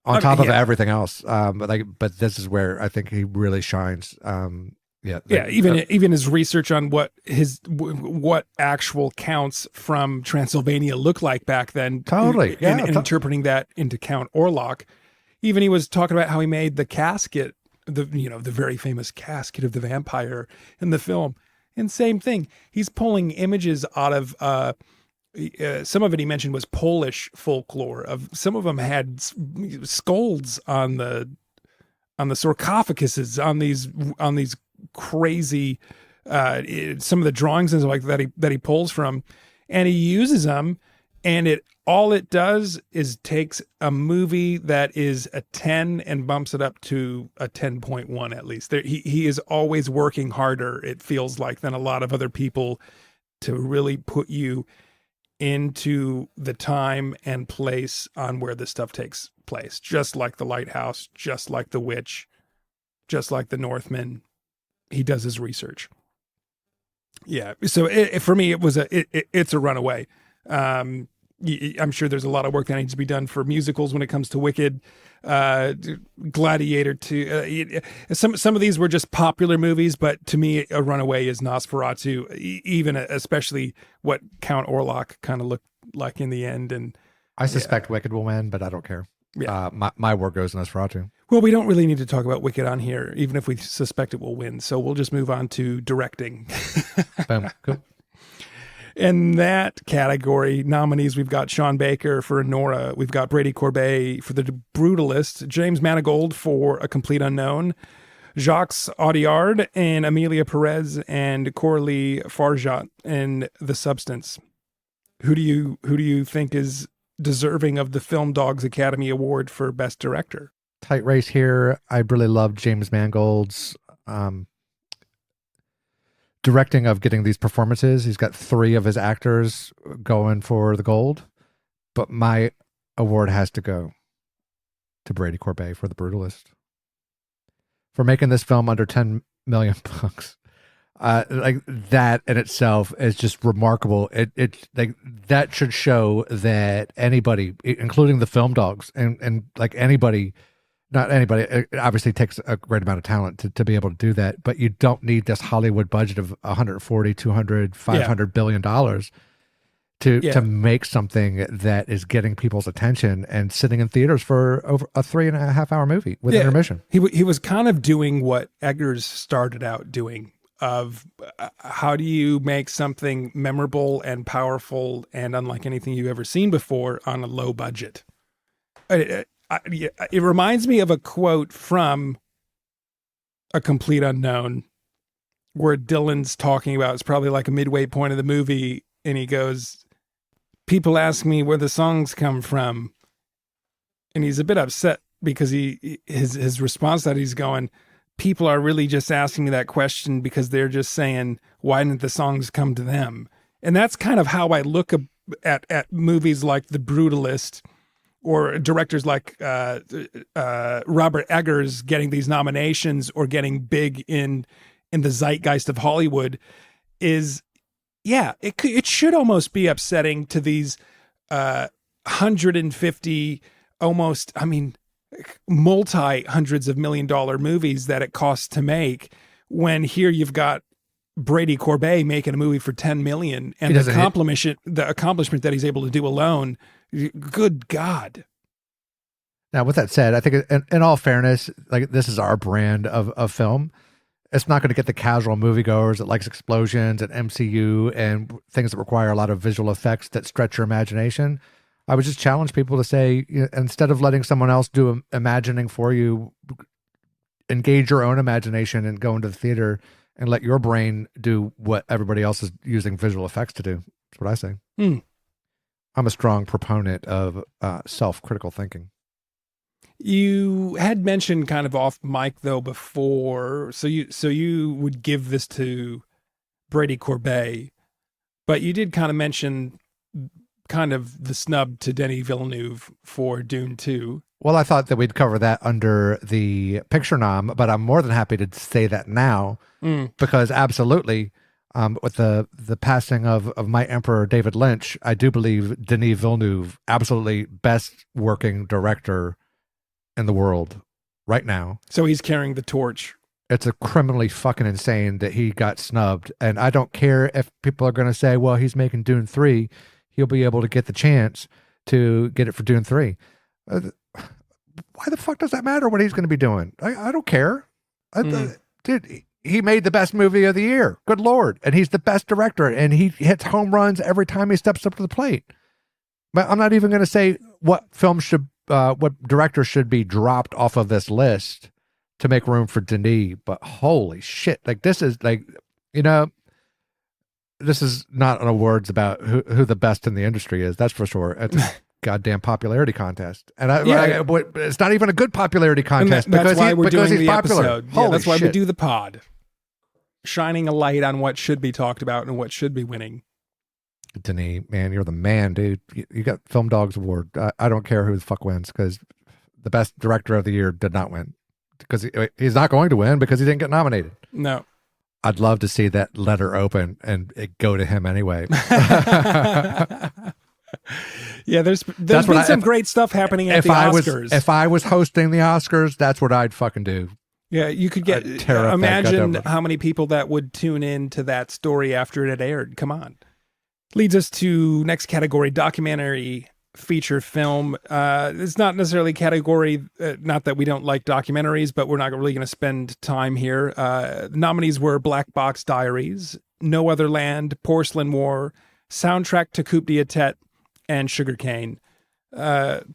on top of everything else. But this is where I think he really shines. Even his research on what actual counts from Transylvania look like back then. Totally, and interpreting that into Count Orlok. Even he was talking about how he made the casket, the very famous casket of the vampire in the film. And same thing, he's pulling images out of. Some of it he mentioned was Polish folklore. Some of them had skulls on the sarcophaguses on these crazy. Some of the drawings and like that he pulls from, and he uses them And all it does is takes a movie that is a 10 and bumps it up to a 10.1 at least. He is always working harder, it feels like, than a lot of other people to really put you into the time and place on where this stuff takes place. Just like The Lighthouse, just like The Witch, just like The Northman. He does his research. Yeah. So for me, it's a runaway. I'm sure there's a lot of work that needs to be done for musicals when it comes to Wicked, Gladiator 2. Some of these were just popular movies, but to me, a runaway is Nosferatu, even especially what Count Orlok kind of looked like in the end. And I suspect Wicked will win, but I don't care. Yeah. My word goes Nosferatu. Well, we don't really need to talk about Wicked on here, even if we suspect it will win. So we'll just move on to directing. Boom. Cool. In that category, nominees, we've got Sean Baker for Nora. We've got Brady Corbet for The Brutalist, James Manigold for A Complete Unknown, Jacques Audiard and Amelia Perez and Coralie Farjat in The Substance. Who do you think is deserving of the FilmDogs Academy Award for Best Director? Tight race here. I really loved James Mangold's directing of getting these performances. He's got 3 of his actors going for the gold, but my award has to go to Brady Corbet for The Brutalist for making this film under 10 million bucks. Like that in itself is just remarkable. It like that should show that anybody, including the FilmDogs and like anybody, not anybody, it obviously takes a great amount of talent to be able to do that, but you don't need this Hollywood budget of 140, 200, 500 billion dollars to make something that is getting people's attention and sitting in theaters for over a 3.5 hour movie with intermission. He was kind of doing what Eggers started out doing, of how do you make something memorable and powerful and unlike anything you've ever seen before on a low budget. It reminds me of a quote from A Complete Unknown where Dylan's talking about, it's probably like a midway point of the movie, and he goes, people ask me where the songs come from, and he's a bit upset because his response to that, he's going, people are really just asking me that question because they're just saying, why didn't the songs come to them? And that's kind of how I look at movies like The Brutalist, or directors like Robert Eggers getting these nominations or getting big in the zeitgeist of Hollywood. Is, it should almost be upsetting to these 150, almost, multi-hundreds of $1 million movies that it costs to make, when here you've got Brady Corbet making a movie for 10 million and the accomplishment that he's able to do alone. Good God. Now, with that said, I think in all fairness, like this is our brand of film. It's not going to get the casual moviegoers that likes explosions and MCU and things that require a lot of visual effects that stretch your imagination. I would just challenge people to say, instead of letting someone else do imagining for you, engage your own imagination and go into the theater and let your brain do what everybody else is using visual effects to do. That's what I say. I'm a strong proponent of self-critical thinking. You had mentioned kind of off mic though before, so you would give this to Brady Corbet, but you did kind of mention kind of the snub to Denis Villeneuve for Dune 2. Well, I thought that we'd cover that under the picture nom, but I'm more than happy to say that now because absolutely, with the passing of my emperor David Lynch, I do believe Denis Villeneuve, absolutely best working director in the world right now. So he's carrying the torch. It's a criminally fucking insane that he got snubbed, and I don't care if people are going to say, well, he's making Dune 3. He'll be able to get the chance to get it for Dune 3. Why the fuck does that matter what he's going to be doing? I don't care. Dude, he made the best movie of the year. Good Lord. And he's the best director, and he hits home runs every time he steps up to the plate. But I'm not even going to say what directors should be dropped off of this list to make room for Denis, but holy shit. Like this is like, this is not an awards about who the best in the industry is. That's for sure. It's a goddamn popularity contest, and it's not even a good popularity contest that's why we're doing the popular. episode. Yeah, that's why we do the pod, shining a light on what should be talked about and what should be winning. Denis, man, you're the man, dude. You got FilmDogs award. I don't care who the fuck wins, because the best director of the year did not win, because he's not going to win because he didn't get nominated. No. I'd love to see that letter open and it go to him anyway. Yeah, there's been some great stuff happening at the Oscars. If I was hosting the Oscars, that's what I'd fucking do. Yeah, you could imagine how many people that would tune in to that story after it had aired. Come on. Leads us to next category, documentary feature film. It's not necessarily a category, not that we don't like documentaries, but we're not really going to spend time here. Nominees were Black Box Diaries, No Other Land, Porcelain War, Soundtrack to Coupe d'Etat, and Sugarcane.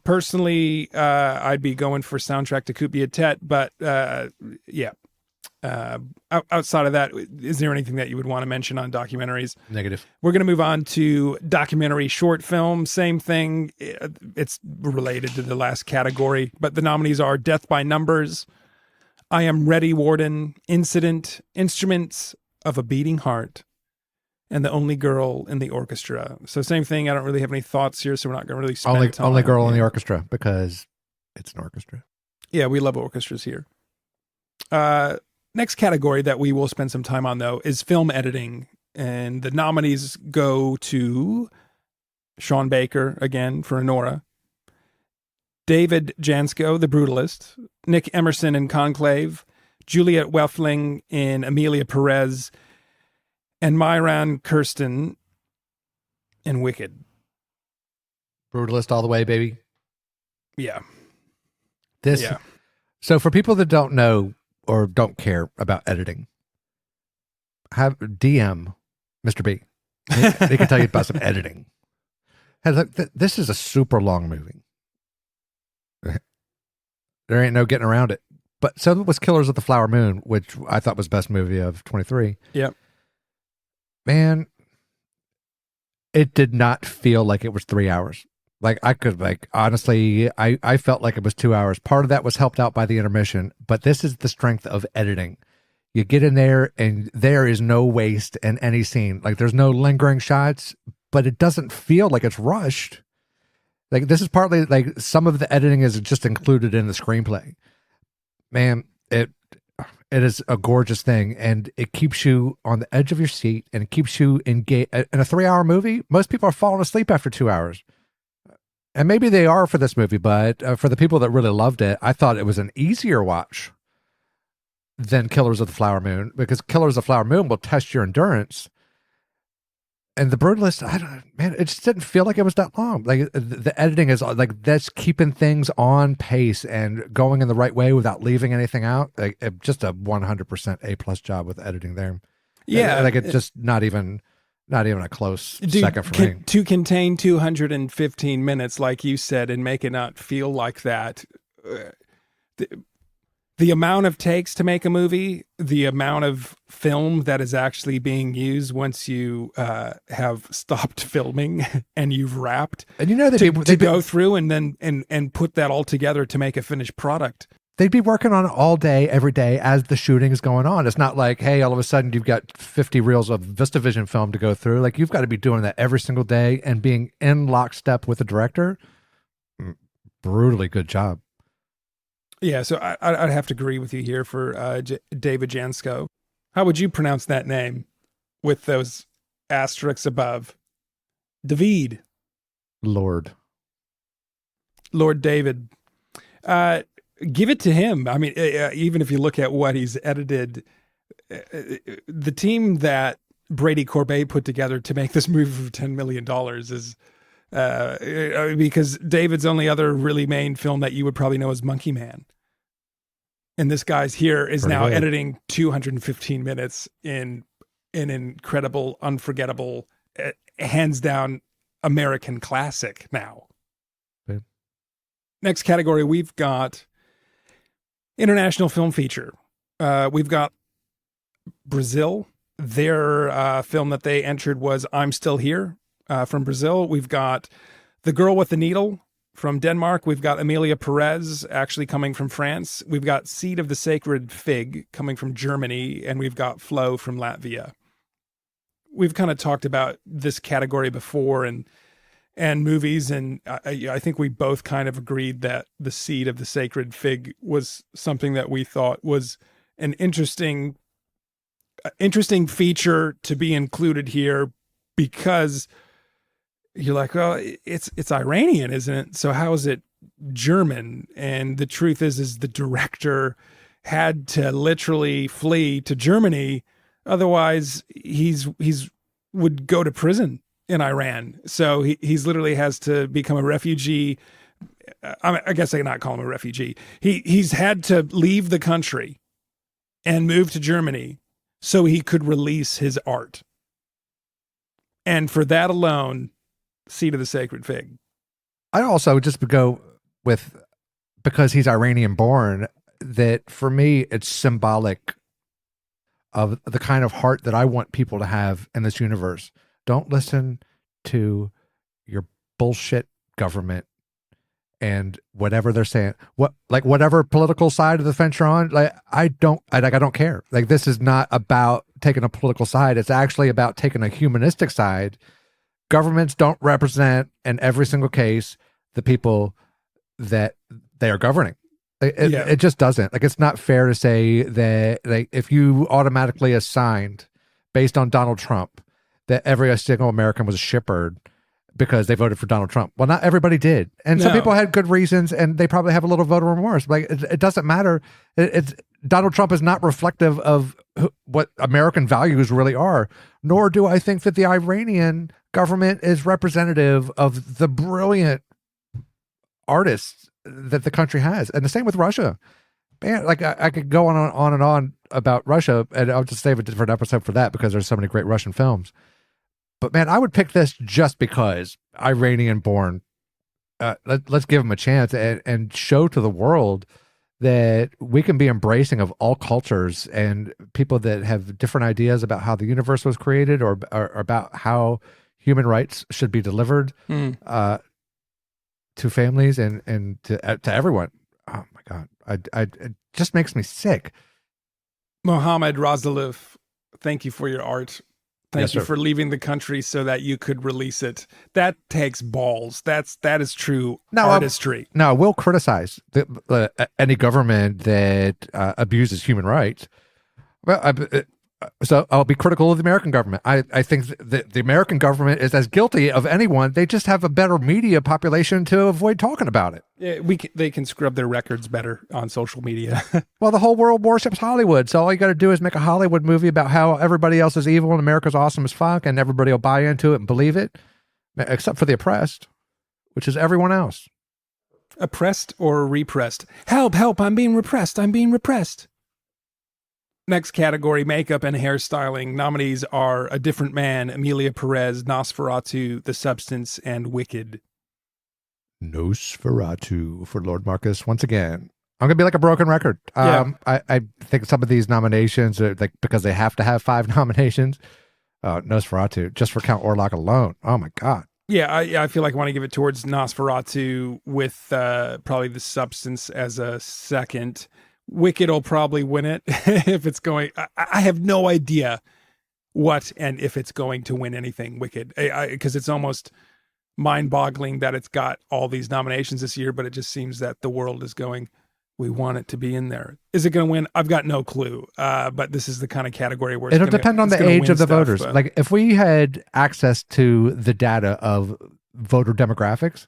Personally, I'd be going for Soundtrack to Coupe d'Etat, but yeah. Outside of that, is there anything that you would want to mention on documentaries? Negative. We're going to move on to documentary short film. Same thing. It's related to the last category, but the nominees are Death by Numbers, I Am Ready, Warden, Incident, Instruments of a Beating Heart, and The Only Girl in the Orchestra. So same thing. I don't really have any thoughts here, so we're not going to really spend time. Only Girl in the Orchestra, because it's an orchestra. Yeah, we love orchestras here. Next category that we will spend some time on, though, is film editing. And the nominees go to Sean Baker, again, for Anora, David Jansko, The Brutalist, Nick Emerson in Conclave, Juliet Weffling in Amelia Perez, and Myron Kirsten in Wicked. Brutalist all the way, baby. Yeah. So for people that don't know or don't care about editing, have DM Mr. B. They can tell you about some editing. Hey, look, this is a super long movie. There ain't no getting around it. But so was Killers of the Flower Moon, which I thought was best movie of 23. Yep. Man, it did not feel like it was 3 hours. Like honestly, I felt like it was 2 hours. Part of that was helped out by the intermission, but this is the strength of editing. You get in there and there is no waste in any scene. Like there's no lingering shots, but it doesn't feel like it's rushed. Like this is partly like some of the editing is just included in the screenplay. Man, it is a gorgeous thing, and it keeps you on the edge of your seat and it keeps you engaged. In a 3 hour movie, most people are falling asleep after 2 hours. And maybe they are for this movie, but for the people that really loved it, I thought it was an easier watch than Killers of the Flower Moon, because Killers of the Flower Moon will test your endurance. And The Brutalist, it just didn't feel like it was that long. Like the editing is like that's keeping things on pace and going in the right way without leaving anything out. Like just a 100% A+ job with editing there. Yeah, like it's just not even a close second for me. To contain 215 minutes, like you said, and make it not feel like that. The amount of takes to make a movie, the amount of film that is actually being used once you have stopped filming and you've wrapped, and you know that to go through and then and put that all together to make a finished product. They'd be working on it all day, every day as the shooting is going on. It's not like, hey, all of a sudden you've got 50 reels of VistaVision film to go through. Like you've got to be doing that every single day and being in lockstep with the director. Brutally good job. Yeah, so I'd have to agree with you here for David Jansko. How would you pronounce that name with those asterisks above? David. Lord David. Give it to him. I mean, even if you look at what he's edited, the team that Brady Corbet put together to make this movie for $10 million is because David's only other really main film that you would probably know is Monkey Man. And this guy's here is now editing 215 minutes in an incredible, unforgettable, hands down American classic now. Okay. Next category, we've got international film feature. We've got Brazil, Their film that they entered was I'm Still Here from Brazil. We've got The Girl with the Needle from Denmark. We've got Amelia Perez actually coming from France. We've got Seed of the Sacred Fig coming from Germany. And we've got Flow from Latvia. We've kind of talked about this category before and movies. And I think we both kind of agreed that The Seed of the Sacred Fig was something that we thought was an interesting feature to be included here, because you're like, well, it's Iranian, isn't it? So how is it German? And the truth is the director had to literally flee to Germany. Otherwise he's would go to prison in Iran. So he's literally has to become a refugee. I guess I cannot call him a refugee. He's had to leave the country and move to Germany so he could release his art. And for that alone, Seed of the Sacred Fig. I also just go with, because he's Iranian born, that for me, it's symbolic of the kind of heart that I want people to have in this universe. Don't listen to your bullshit government and whatever they're saying, whatever political side of the fence you're on, I don't care. Like, this is not about taking a political side. It's actually about taking a humanistic side. Governments don't represent, in every single case, the people that they are governing. It just doesn't. Like, it's not fair to say that, like, if you automatically assigned, based on Donald Trump, that every single American was a shitbird because they voted for Donald Trump. Well, not everybody did. And some people had good reasons, and they probably have a little voter remorse. Like, it doesn't matter. Donald Trump is not reflective of what American values really are, nor do I think that the Iranian government is representative of the brilliant artists that the country has. And the same with Russia. Man, like, I could go on and on about Russia, and I'll just save a different episode for that because there's so many great Russian films. But man, I would pick this just because Iranian born. Let's give them a chance and show to the world that we can be embracing of all cultures and people that have different ideas about how the universe was created, or about how human rights should be delivered to families and to everyone. Oh my God. It just makes me sick. Mohammad Razalif, thank you for your art. Thank you sir. for leaving the country so that you could release it. That takes balls. That is true artistry. I will criticize any government that abuses human rights. Well, so I'll be critical of the American government. I think that the American government is as guilty of anyone. They just have a better media population to avoid talking about it. Yeah, they can scrub their records better on social media. Well, the whole world worships Hollywood, so all you got to do is make a Hollywood movie about how everybody else is evil and America's awesome as fuck, and everybody will buy into it and believe it, except for the oppressed, which is everyone else. Oppressed or repressed? Help, help, I'm being repressed. I'm being repressed. Next category, makeup and hairstyling. Nominees are A Different Man, Amelia Perez, Nosferatu, The Substance, and Wicked. Nosferatu for Lord Marcus once again. I'm gonna be like a broken record. I think some of these nominations are like, because they have to have 5 nominations. Nosferatu, just for Count Orlok alone. Oh my God. Yeah, I feel like I want to give it towards Nosferatu with probably The Substance as a second. Wicked will probably win it if it's going. I have no idea what and if it's going to win anything. Wicked, because it's almost mind-boggling that it's got all these nominations this year, but it just seems that the world is going, we want it to be in there. Is it going to win? I've got no clue. But this is the kind of category where it'll depend on the age of the voters. Like, if we had access to the data of voter demographics,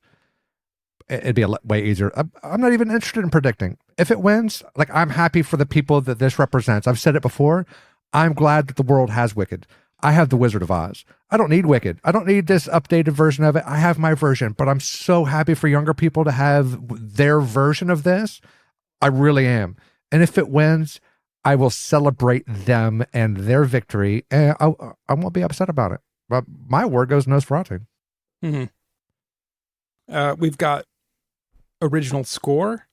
it'd be way easier. I'm not even interested in predicting. If it wins, like, I'm happy for the people that this represents. I've said it before. I'm glad that the world has Wicked. I have The Wizard of Oz. I don't need Wicked. I don't need this updated version of it. I have my version, but I'm so happy for younger people to have their version of this. I really am. And if it wins, I will celebrate them and their victory, and I won't be upset about it. But my word goes Nosferatu. Mm-hmm. We've got original score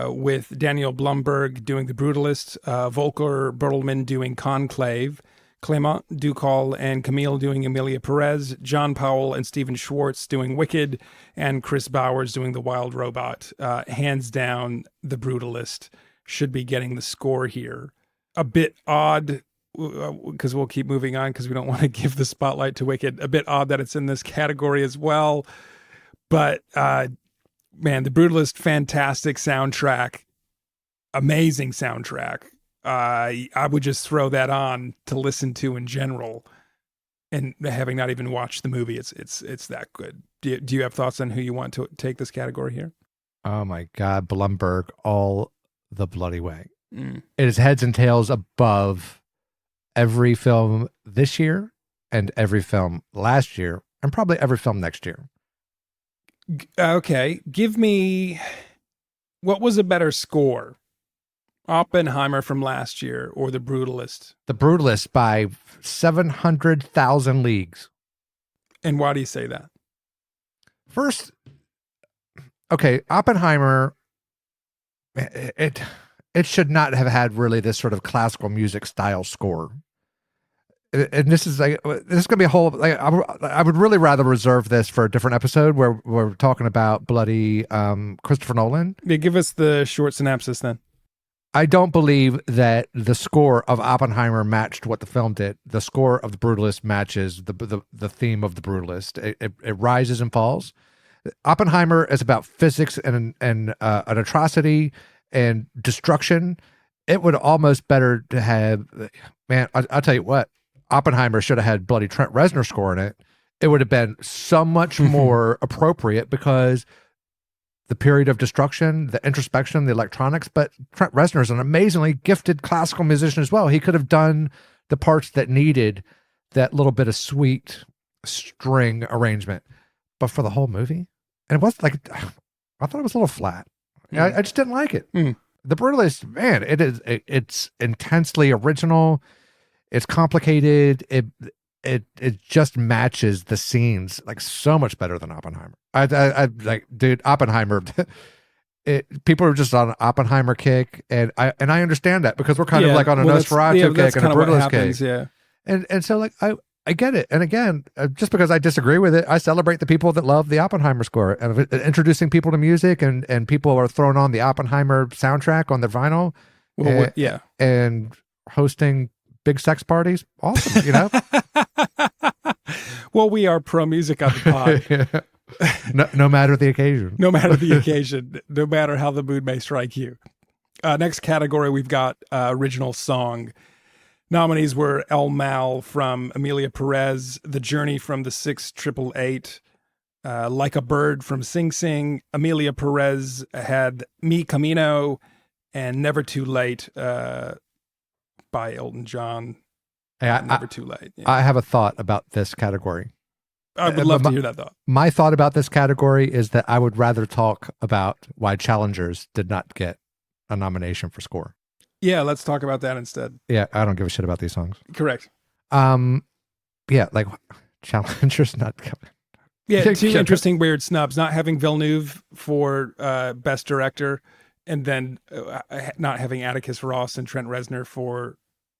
with Daniel Blumberg doing The Brutalist, Volker Bertelmann doing Conclave, Clément Ducal and Camille doing Emilia Perez, John Powell and Stephen Schwartz doing Wicked, and Chris Bowers doing The Wild Robot. Hands down, The Brutalist should be getting the score here. A bit odd, because we'll keep moving on because we don't want to give the spotlight to Wicked. A bit odd that it's in this category as well. But, man, The Brutalist, fantastic soundtrack. Amazing soundtrack. I would just throw that on to listen to in general, and having not even watched the movie, it's that good. Do you have thoughts on who you want to take this category here? Oh my God, Blumberg all the bloody way. It is heads and tails above every film this year and every film last year and probably every film next year. Okay, give me, what was a better score? Oppenheimer from last year or The Brutalist? The Brutalist by 700,000 leagues. And why do you say that? First, okay, Oppenheimer, it should not have had really this sort of classical music style score. And this is going to be a whole, like, I would really rather reserve this for a different episode where we're talking about bloody Christopher Nolan. Yeah, give us the short synopsis then. I don't believe that the score of Oppenheimer matched what the film did. The score of The Brutalist matches the theme of The Brutalist. It rises and falls. Oppenheimer is about physics and an atrocity and destruction. It would almost better to have, man, I'll tell you what, Oppenheimer should have had bloody Trent Reznor score in it. It would have been so much more appropriate because the period of destruction, the introspection, the electronics, but Trent Reznor is an amazingly gifted classical musician as well. He could have done the parts that needed that little bit of sweet string arrangement, but for the whole movie, and it was like, I thought it was a little flat. I just didn't like it. The Brutalist, man, it's intensely original. It's complicated. It just matches the scenes like so much better than Oppenheimer. I like, dude, Oppenheimer. People are just on an Oppenheimer kick, and I understand that because we're kind of like on a Nosferatu kick and a Brutalist kick. Yeah, and so like I get it. And again, just because I disagree with it, I celebrate the people that love the Oppenheimer score and introducing people to music, and people are throwing on the Oppenheimer soundtrack on their vinyl. Well, and hosting big sex parties. Awesome, you know? Well, we are pro music on the pod. No matter the occasion. No matter the occasion. No matter how the mood may strike you. Next category, we've got original song. Nominees were El Mal from Emilia Perez, The Journey from the 688, Like a Bird from Sing Sing. Emilia Perez had Mi Camino and Never Too Late by Elton John. Never Too Late. Yeah. I have a thought about this category. I would love to hear that thought. My thought about this category is that I would rather talk about why Challengers did not get a nomination for score. Yeah, let's talk about that instead. Yeah, I don't give a shit about these songs. Correct. Yeah, like Challengers not coming. Yeah, two interesting weird snubs. Not having Villeneuve for Best Director, and then not having Atticus Ross and Trent Reznor for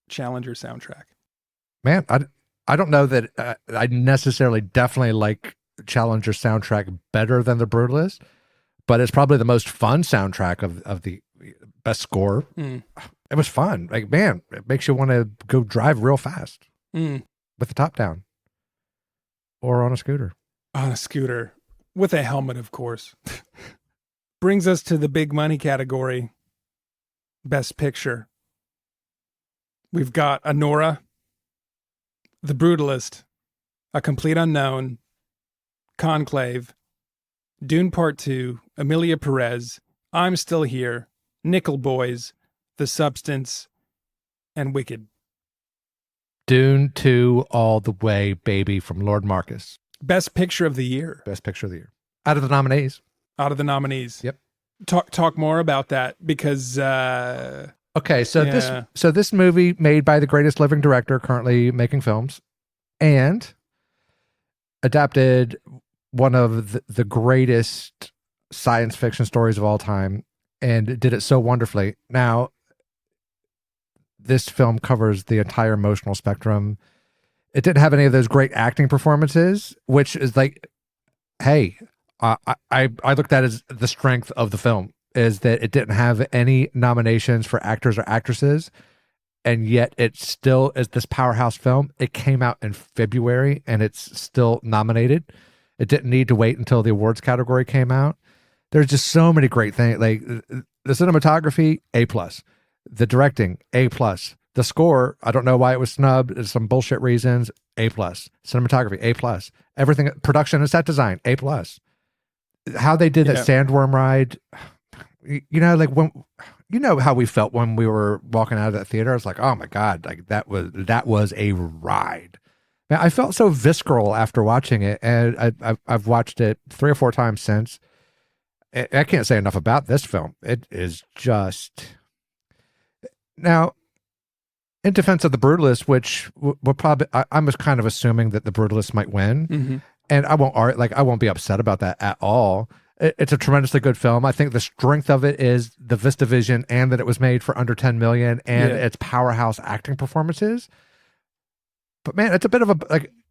Challenger soundtrack. Man, I don't know that I necessarily definitely like Challenger soundtrack better than The Brutalist, but it's probably the most fun soundtrack of the best score. It was fun. Like, man, it makes you want to go drive real fast with the top down or on a scooter. On a scooter with a helmet, of course. Brings us to the big money category. Best Picture. We've got Anora, The Brutalist, A Complete Unknown, Conclave, Dune Part 2, Emilia Perez, I'm Still Here, Nickel Boys, The Substance, and Wicked. Dune 2 all the way, baby, from Lord Marcus. Best Picture of the Year. Best Picture of the Year. Out of the nominees. Out of the nominees. Yep. Talk more about that because... okay, so this movie made by the greatest living director currently making films and adapted one of the greatest science fiction stories of all time and did it so wonderfully. Now, this film covers the entire emotional spectrum. It didn't have any of those great acting performances, which is like, hey, I looked at it as the strength of the film is that it didn't have any nominations for actors or actresses, and yet it still is this powerhouse film. It came out in February and it's still nominated. It didn't need to wait until the awards category came out. There's just so many great things. Like the cinematography, A+. The directing, A+. The score, I don't know why it was snubbed. There's some bullshit reasons, A+. Cinematography, A+. Everything, production and set design, A+. How they did that sandworm ride, you know, like when, you know how we felt when we were walking out of that theater. I was like, oh my God, like that was a ride. Man, I felt so visceral after watching it, and I've watched it 3 or 4 times since. I can't say enough about this film. It is just... Now, in defense of The Brutalist, which will probably... I was kind of assuming that The Brutalist might win, Mm-hmm. and I won't be upset about that at all. It's a tremendously good film. I think the strength of it is the VistaVision and that it was made for under 10 million and its powerhouse acting performances. But man, it's a bit of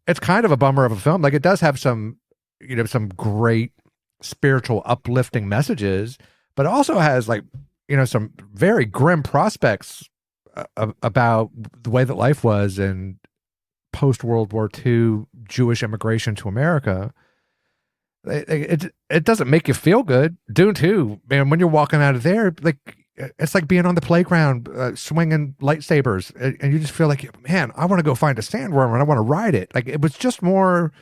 it's kind of a bummer of a film. Like it does have some, you know, some great spiritual uplifting messages, but it also has like, you know, some very grim prospects about the way that life was in post World War II Jewish immigration to America. It doesn't make you feel good. Dune 2, man, when you're walking out of there, like it's like being on the playground swinging lightsabers, and you just feel like, man, I want to go find a sandworm and I want to ride it. Like it was just more.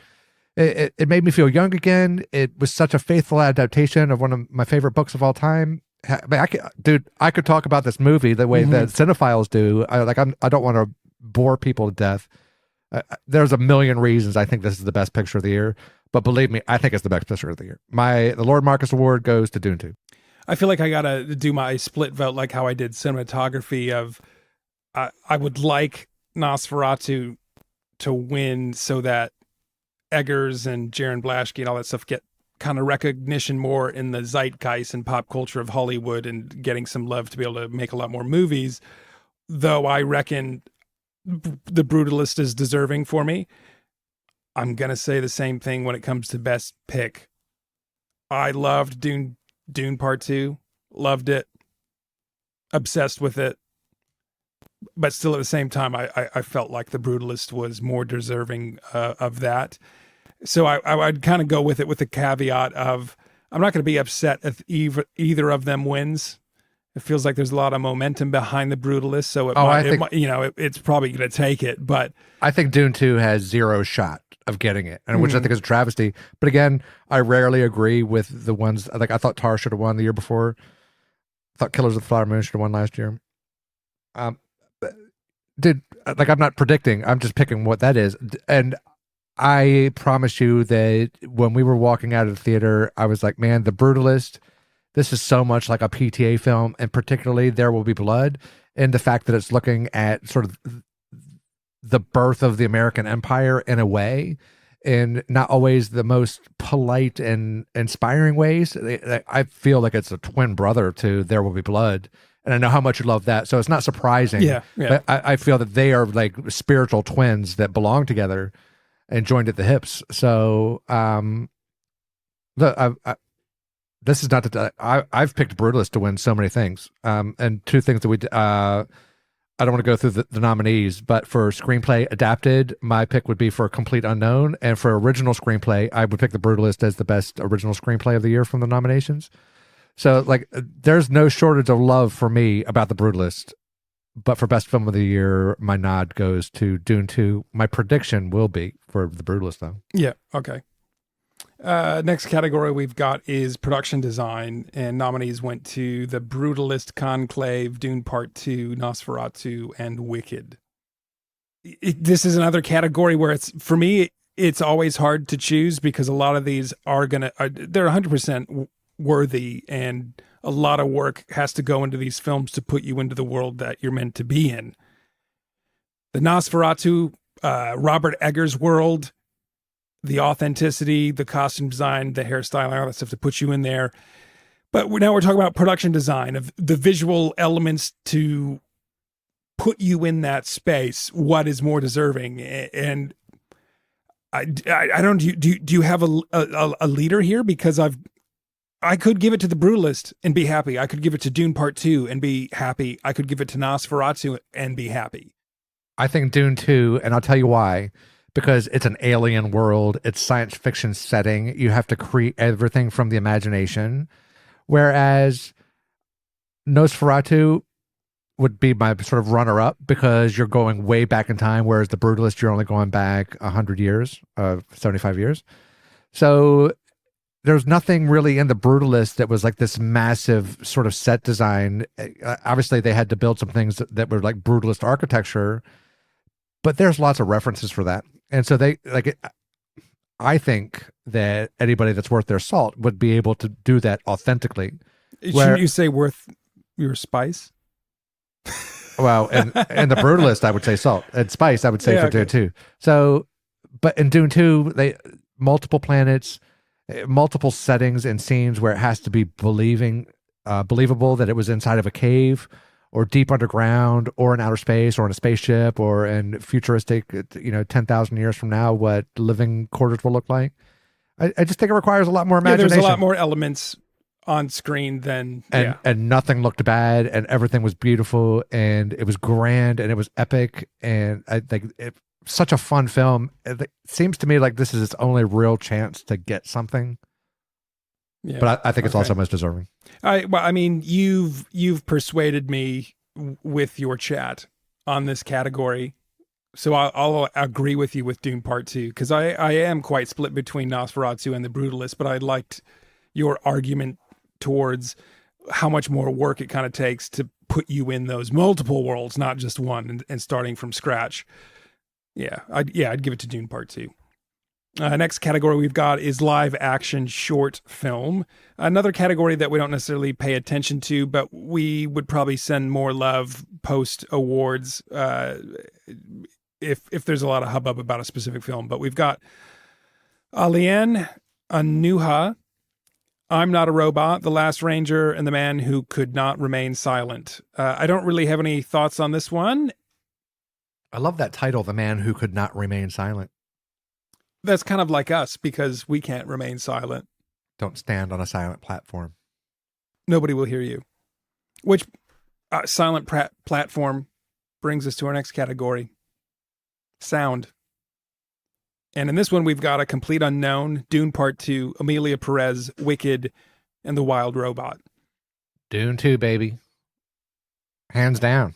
It made me feel young again. It was such a faithful adaptation of one of my favorite books of all time. I mean, I could talk about this movie the way that cinephiles do. I don't want to bore people to death. There's a million reasons I think this is the best picture of the year. But believe me, I think it's the best picture of the year. The Lord Marcus Award goes to Dune 2. I feel like I gotta do my split vote like how I did cinematography of I would like Nosferatu to win so that Eggers and Jaron Blaschke and all that stuff get kind of recognition more in the zeitgeist and pop culture of Hollywood and getting some love to be able to make a lot more movies. Though I reckon The Brutalist is deserving for me. I'm going to say the same thing when it comes to best pick. I loved Dune Part 2. Loved it. Obsessed with it. But still at the same time, I felt like The Brutalist was more deserving of that. So I'd kind of go with it with the caveat of I'm not going to be upset if either of them wins. It feels like there's a lot of momentum behind The Brutalist, so it's probably going to take it. But I think Dune 2 has zero shot of getting it, and which I think is a travesty. But again, I rarely agree with the ones like I thought Tar should have won the year before. I thought Killers of the Flower Moon should have won last year. Dude, like I'm not predicting. I'm just picking what that is, and I promise you that when we were walking out of the theater, I was like, man, The Brutalist. This is so much like a PTA film, and particularly There Will Be Blood, and the fact that it's looking at sort of the birth of the American empire in a way, in not always the most polite and inspiring ways. I feel like it's a twin brother to There Will Be Blood, and I know how much you love that, so it's not surprising. Yeah. But I feel that they are like spiritual twins that belong together and joined at the hips. So, this is not I've picked Brutalist to win so many things. And two things that I don't want to go through the nominees, but for screenplay adapted, my pick would be for Complete Unknown. And for original screenplay, I would pick The Brutalist as the best original screenplay of the year from the nominations. So like, there's no shortage of love for me about The Brutalist, but for best film of the year, my nod goes to Dune 2. My prediction will be for The Brutalist though. Yeah. Okay. Next category we've got is production design, and nominees went to The Brutalist, Conclave, Dune Part 2, Nosferatu, and Wicked. This is another category where for me, it's always hard to choose because a lot of these they're 100% worthy, and a lot of work has to go into these films to put you into the world that you're meant to be in. The Nosferatu, Robert Eggers world, the authenticity, the costume design, the hairstyling, all that stuff to put you in there. But now we're talking about production design of the visual elements to put you in that space, what is more deserving? And I don't, do you have a leader here? Because I could give it to The Brutalist and be happy. I could give it to Dune Part 2 and be happy. I could give it to Nosferatu and be happy. I think Dune 2, and I'll tell you why. Because it's an alien world, it's science fiction setting. You have to create everything from the imagination. Whereas Nosferatu would be my sort of runner-up because you're going way back in time, whereas The Brutalist, you're only going back 100 years, 75 years. So there's nothing really in The Brutalist that was like this massive sort of set design. Obviously, they had to build some things that were like Brutalist architecture, but there's lots of references for that. And so I think that anybody that's worth their salt would be able to do that authentically. Shouldn't you say worth your spice? Well, and The Brutalist, I would say salt, and spice, I would say for Dune 2. So, but in Dune 2, they multiple planets, multiple settings and scenes where it has to be believable that it was inside of a cave or deep underground or in outer space or in a spaceship or in futuristic, 10,000 years from now, what living quarters will look like. I just think it requires a lot more imagination. There's a lot more elements on screen than and nothing looked bad and everything was beautiful and it was grand and it was epic and I think such a fun film. It seems to me like this is its only real chance to get something. Yeah, but I think it's also most deserving. I mean, you've persuaded me with your chat on this category, so I'll agree with you with Dune Part 2 because I am quite split between Nosferatu and The Brutalist, but I liked your argument towards how much more work it kind of takes to put you in those multiple worlds, not just one, and starting from scratch. I'd give it to Dune Part 2. Next category we've got is live action short film. Another category that we don't necessarily pay attention to, but we would probably send more love post awards if there's a lot of hubbub about a specific film. But we've got Alien, Anuha, I'm Not a Robot, The Last Ranger, and The Man Who Could Not Remain Silent. I don't really have any thoughts on this one. I love that title, The Man Who Could Not Remain Silent. That's kind of like us because we can't remain silent. Don't stand on a silent platform. Nobody will hear you. Which silent platform brings us to our next category. Sound. And in this one, we've got A Complete Unknown, Dune Part 2, Amelia Perez, Wicked, and The Wild Robot. Dune 2, baby. Hands down.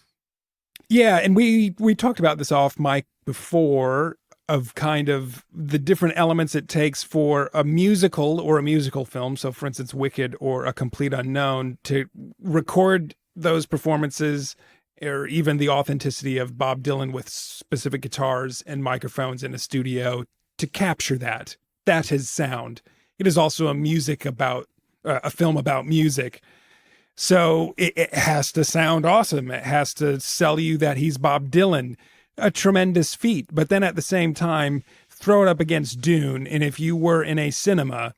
Yeah, and we talked about this off mic before of kind of the different elements it takes for a musical or a musical film. So, for instance, Wicked or A Complete Unknown, to record those performances or even the authenticity of Bob Dylan with specific guitars and microphones in a studio to capture that. That is sound. It is also a film about music. So it has to sound awesome. It has to sell you that he's Bob Dylan, a tremendous feat. But then at the same time, throw it up against Dune. And if you were in a cinema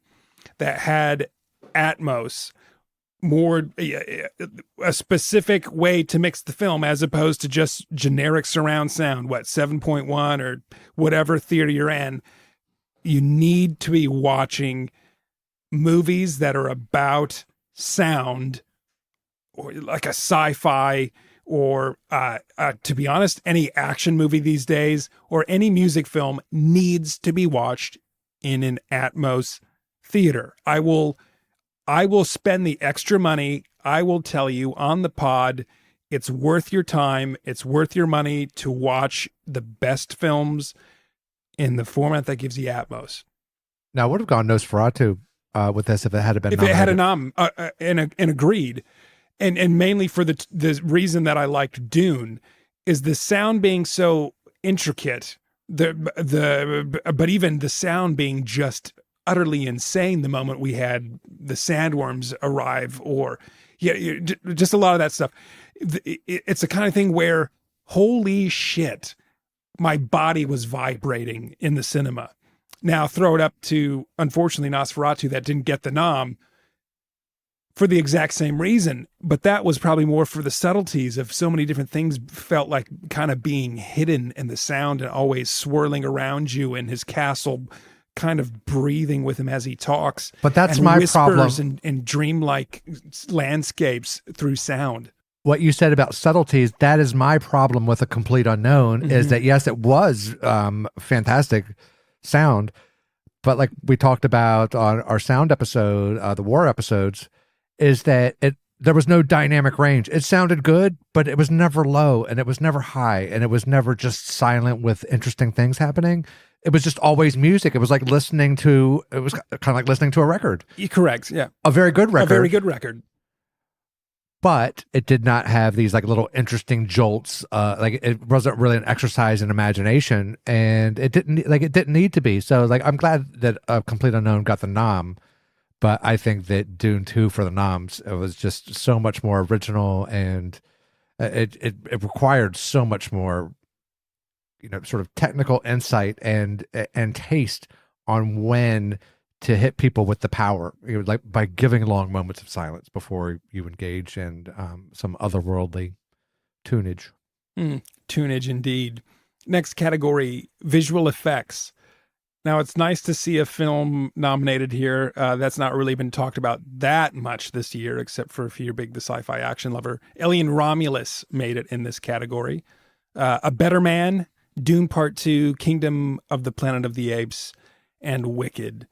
that had Atmos, more a specific way to mix the film as opposed to just generic surround sound, 7.1 or whatever theater you're in, you need to be watching movies that are about sound, or like a sci-fi, or to be honest, any action movie these days, or any music film needs to be watched in an Atmos theater. I will spend the extra money. I will tell you on the pod, it's worth your time. It's worth your money to watch the best films in the format that gives you Atmos. Now, I would have gone Nosferatu with this if it had been nominated. If it had a nom and agreed. And mainly for the reason that I liked Dune is the sound being so intricate, but even the sound being just utterly insane the moment we had the sandworms arrive, or just a lot of that stuff. It's the kind of thing where, holy shit, my body was vibrating in the cinema. Now throw it up to, unfortunately, Nosferatu that didn't get the nom. for the exact same reason, but that was probably more for the subtleties of so many different things felt like kind of being hidden in the sound and always swirling around you, and his castle kind of breathing with him as he talks. But that's and my whispers problem. and dreamlike landscapes through sound. What you said about subtleties, that is my problem with A Complete Unknown, is that, yes, it was fantastic sound, but like we talked about on our sound episode, the war episodes, is that there was no dynamic range. It sounded good, but it was never low, and it was never high, and it was never just silent with interesting things happening. It was just always music. It was like listening to a record. You're correct. Yeah. A very good record. A very good record. But it did not have these like little interesting jolts. Like it wasn't really an exercise in imagination, and it didn't need to be. So like I'm glad that A Complete Unknown got the nom, but I think that Dune 2 for the noms, it was just so much more original, and it required so much more, sort of technical insight and taste on when to hit people with the power, like by giving long moments of silence before you engage in some otherworldly tunage. Tunage indeed. Next category, visual effects. Now, it's nice to see a film nominated here that's not really been talked about that much this year, except for if you're big the sci-fi action lover. Alien Romulus made it in this category. A Better Man, Dune Part 2, Kingdom of the Planet of the Apes, and Wicked.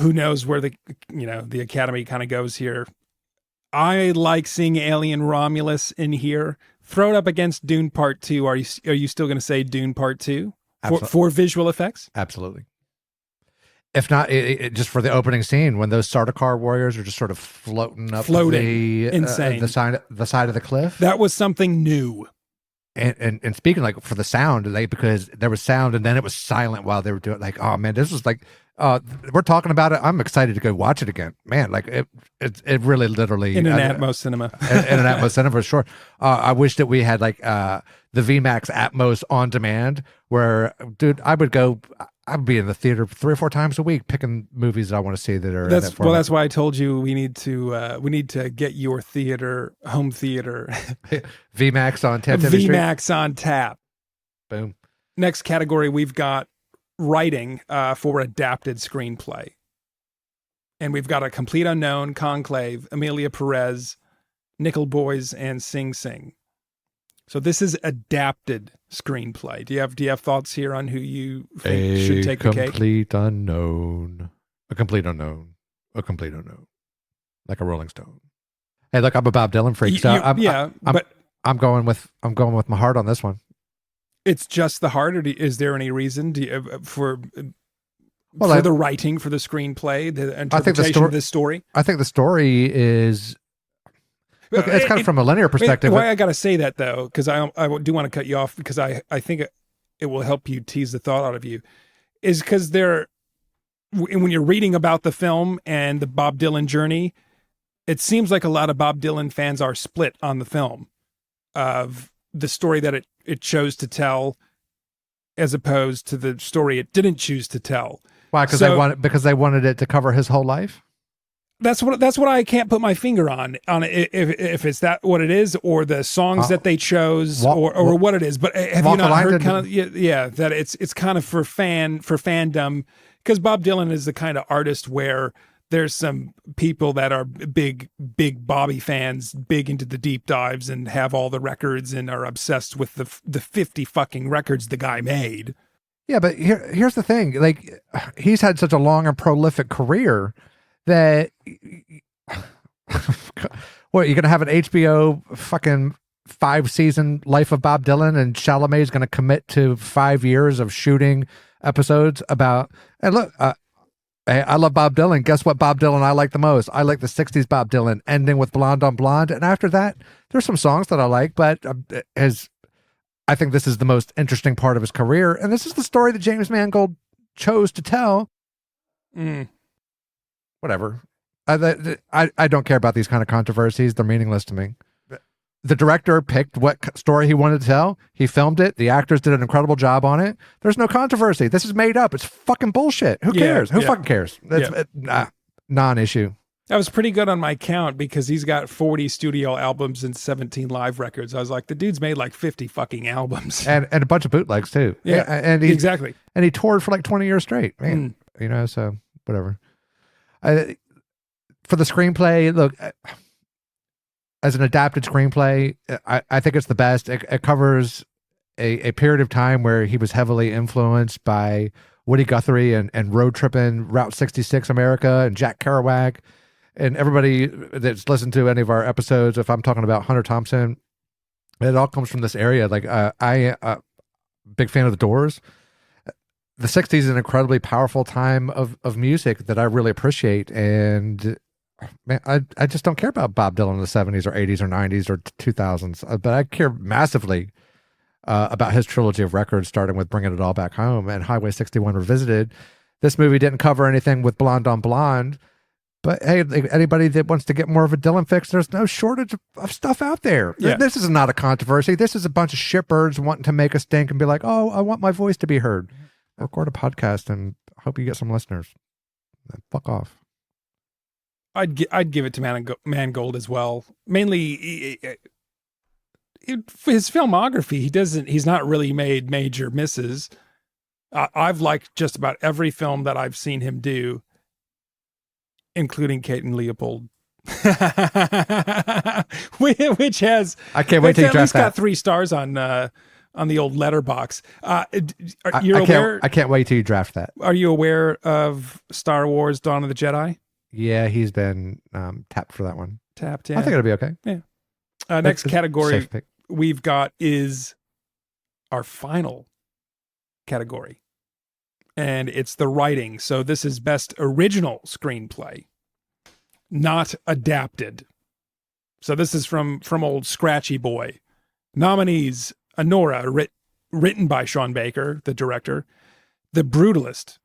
Who knows where the Academy kind of goes here. I like seeing Alien Romulus in here. Throw it up against Dune Part 2. Are you still going to say Dune Part 2 for visual effects? Absolutely. If not, just for the opening scene when those Sardaukar warriors are just sort of floating insane, the side of the cliff. That was something new. And speaking like for the sound, like because there was sound and then it was silent while they were doing like, oh man, this was like, we're talking about it. I'm excited to go watch it again, man. Like it really literally in an Atmos cinema, in an Atmos cinema for sure. I wish that we had like the VMAX Atmos on demand, where dude, I'd be in the theater 3 or 4 times a week picking movies that I want to see that are. That's why I told you we need to get your home theater VMAX on tap. VMAX on tap. Boom. Next category, we've got writing for adapted screenplay, and we've got A Complete Unknown, Conclave, Amelia Perez, Nickel Boys, and Sing Sing. So this is adapted screenplay. Do you have thoughts here on who you think should take the cake? A complete unknown. A complete unknown. A complete unknown. Like a Rolling Stone. Hey, look, I'm a Bob Dylan freak. So I'm going with my heart on this one. It's just the heart, or is there any reason for the writing for the screenplay, the interpretation of this story? I think the story is. Look, it's kind of from a linear perspective. Why I got to say that though, because I do want to cut you off, because I think it will help you tease the thought out of you, is because when you're reading about the film and the Bob Dylan journey, it seems like a lot of Bob Dylan fans are split on the film, of the story that it chose to tell, as opposed to the story it didn't choose to tell. Why? Because they wanted it to cover his whole life. That's what I can't put my finger on it, if it's that what it is, or the songs that they chose, or what it is. But have you not heard kind of that it's kind of for fandom, because Bob Dylan is the kind of artist where there's some people that are big Bobby fans, big into the deep dives and have all the records and are obsessed with the 50 fucking records the guy made. Yeah, but here's the thing: like, he's had such a long and prolific career that what, you're gonna have an HBO fucking 5-season life of Bob Dylan, and Chalamet is gonna commit to 5 years of shooting episodes about, and look, hey, I love Bob Dylan. Guess what Bob Dylan I like the most? I like the 60s Bob Dylan, ending with Blonde on Blonde, and after that there's some songs that I like, but I think this is the most interesting part of his career, and this is the story that James Mangold chose to tell. Whatever. I don't care about these kind of controversies. They're meaningless to me. The director picked what story he wanted to tell. He filmed it. The actors did an incredible job on it. There's no controversy. This is made up. It's fucking bullshit. Who cares? Who fucking cares? That's non-issue. That was pretty good on my count because he's got 40 studio albums and 17 live records. I was like, the dude's made like 50 fucking albums. And a bunch of bootlegs too. Yeah, and exactly. And he toured for like 20 years straight, man. You know, so whatever. For the screenplay, look, as an adapted screenplay, I think it's the best. It covers a period of time where he was heavily influenced by Woody Guthrie and road tripping Route 66 America and Jack Kerouac. And everybody that's listened to any of our episodes, if I'm talking about Hunter Thompson, it all comes from this area. Like I big fan of the Doors. The 60s is an incredibly powerful time of music that I really appreciate. And man, I just don't care about Bob Dylan in the 70s or 80s or 90s or 2000s, but I care massively about his trilogy of records, starting with Bringing It All Back Home and Highway 61 Revisited. This movie didn't cover anything with Blonde on Blonde, but hey, anybody that wants to get more of a Dylan fix, there's no shortage of stuff out there. Yeah. This is not a controversy. This is a bunch of shitbirds wanting to make a stink and be like, oh, I want my voice to be heard. Record a podcast and hope you get some listeners. Fuck off. I'd give it to Mangold as well. Mainly his filmography. He's not really made major misses. I've liked just about every film that I've seen him do, including Kate and Leopold, which has I can't wait to at draft least that. got 3 stars on the old Letterboxd. I can't wait till you draft that. Are you aware of Star Wars: Dawn of the Jedi? Yeah, he's been tapped for that one. Tapped, yeah. I think it'll be okay. Yeah. Next category Safe pick. we've got is our final category, and it's the writing. So this is best original screenplay, not adapted. So this is from old Scratchy Boy. Nominees: Anora, written by Sean Baker, the director; The Brutalist,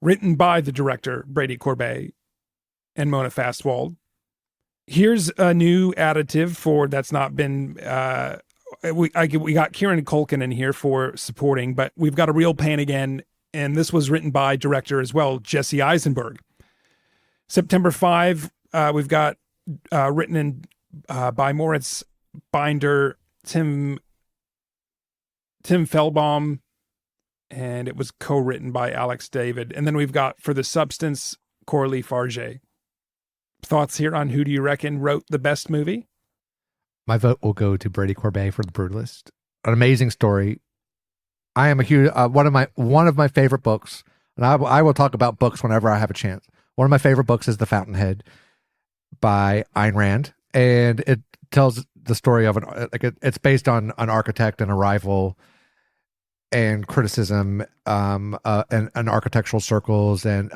written by the director Brady Corbet and Mona Fastwald. Here's a new additive that's not been. We got Kieran Culkin in here for supporting, but we've got A Real Pain Again, and this was written by director as well, Jesse Eisenberg. September 5, we've got written by Moritz Binder, Tim Fellbaum, and it was co-written by Alex David. And then we've got For the Substance, Coralie Farge. Thoughts here on who do you reckon wrote the best movie? My vote will go to Brady Corbet for The Brutalist. An amazing story. I am a huge one of my favorite books, and I will talk about books whenever I have a chance. One of my favorite books is The Fountainhead by Ayn Rand, and it tells the story of it's based on an architect and a rival, and criticism, and architectural circles, and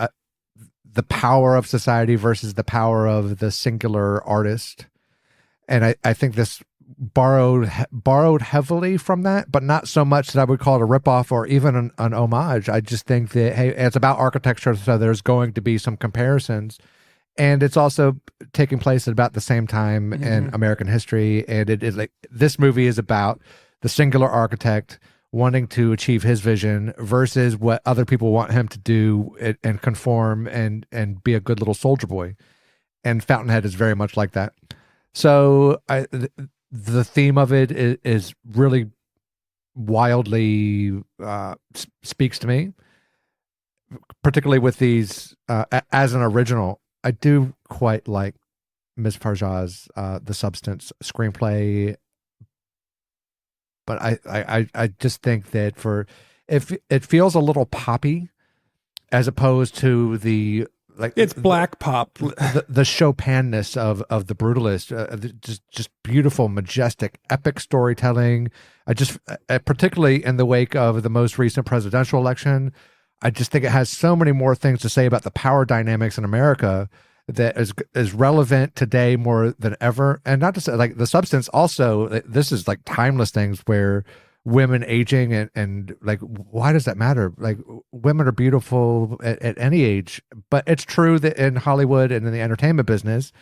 the power of society versus the power of the singular artist. And I think this borrowed heavily from that, but not so much that I would call it a ripoff or even an homage. I just think that, hey, it's about architecture, so there's going to be some comparisons. And it's also taking place at about the same time in American history. And it is like, this movie is about the singular architect wanting to achieve his vision versus what other people want him to do and conform and be a good little soldier boy. And Fountainhead is very much like that. So the theme of it is really wildly speaks to me, particularly with these as an original. I do quite like Ms. Farjah's The Substance screenplay, but I just think that if it feels a little poppy as opposed to the it's black pop, the Chopin-ness of The Brutalist, just beautiful, majestic, epic storytelling. I just particularly in the wake of the most recent presidential election, I just think it has so many more things to say about the power dynamics in America that is relevant today more than ever. And not to say like The Substance also, this is like timeless things where women aging and like, why does that matter? Like, women are beautiful at any age, but it's true that in Hollywood and in the entertainment business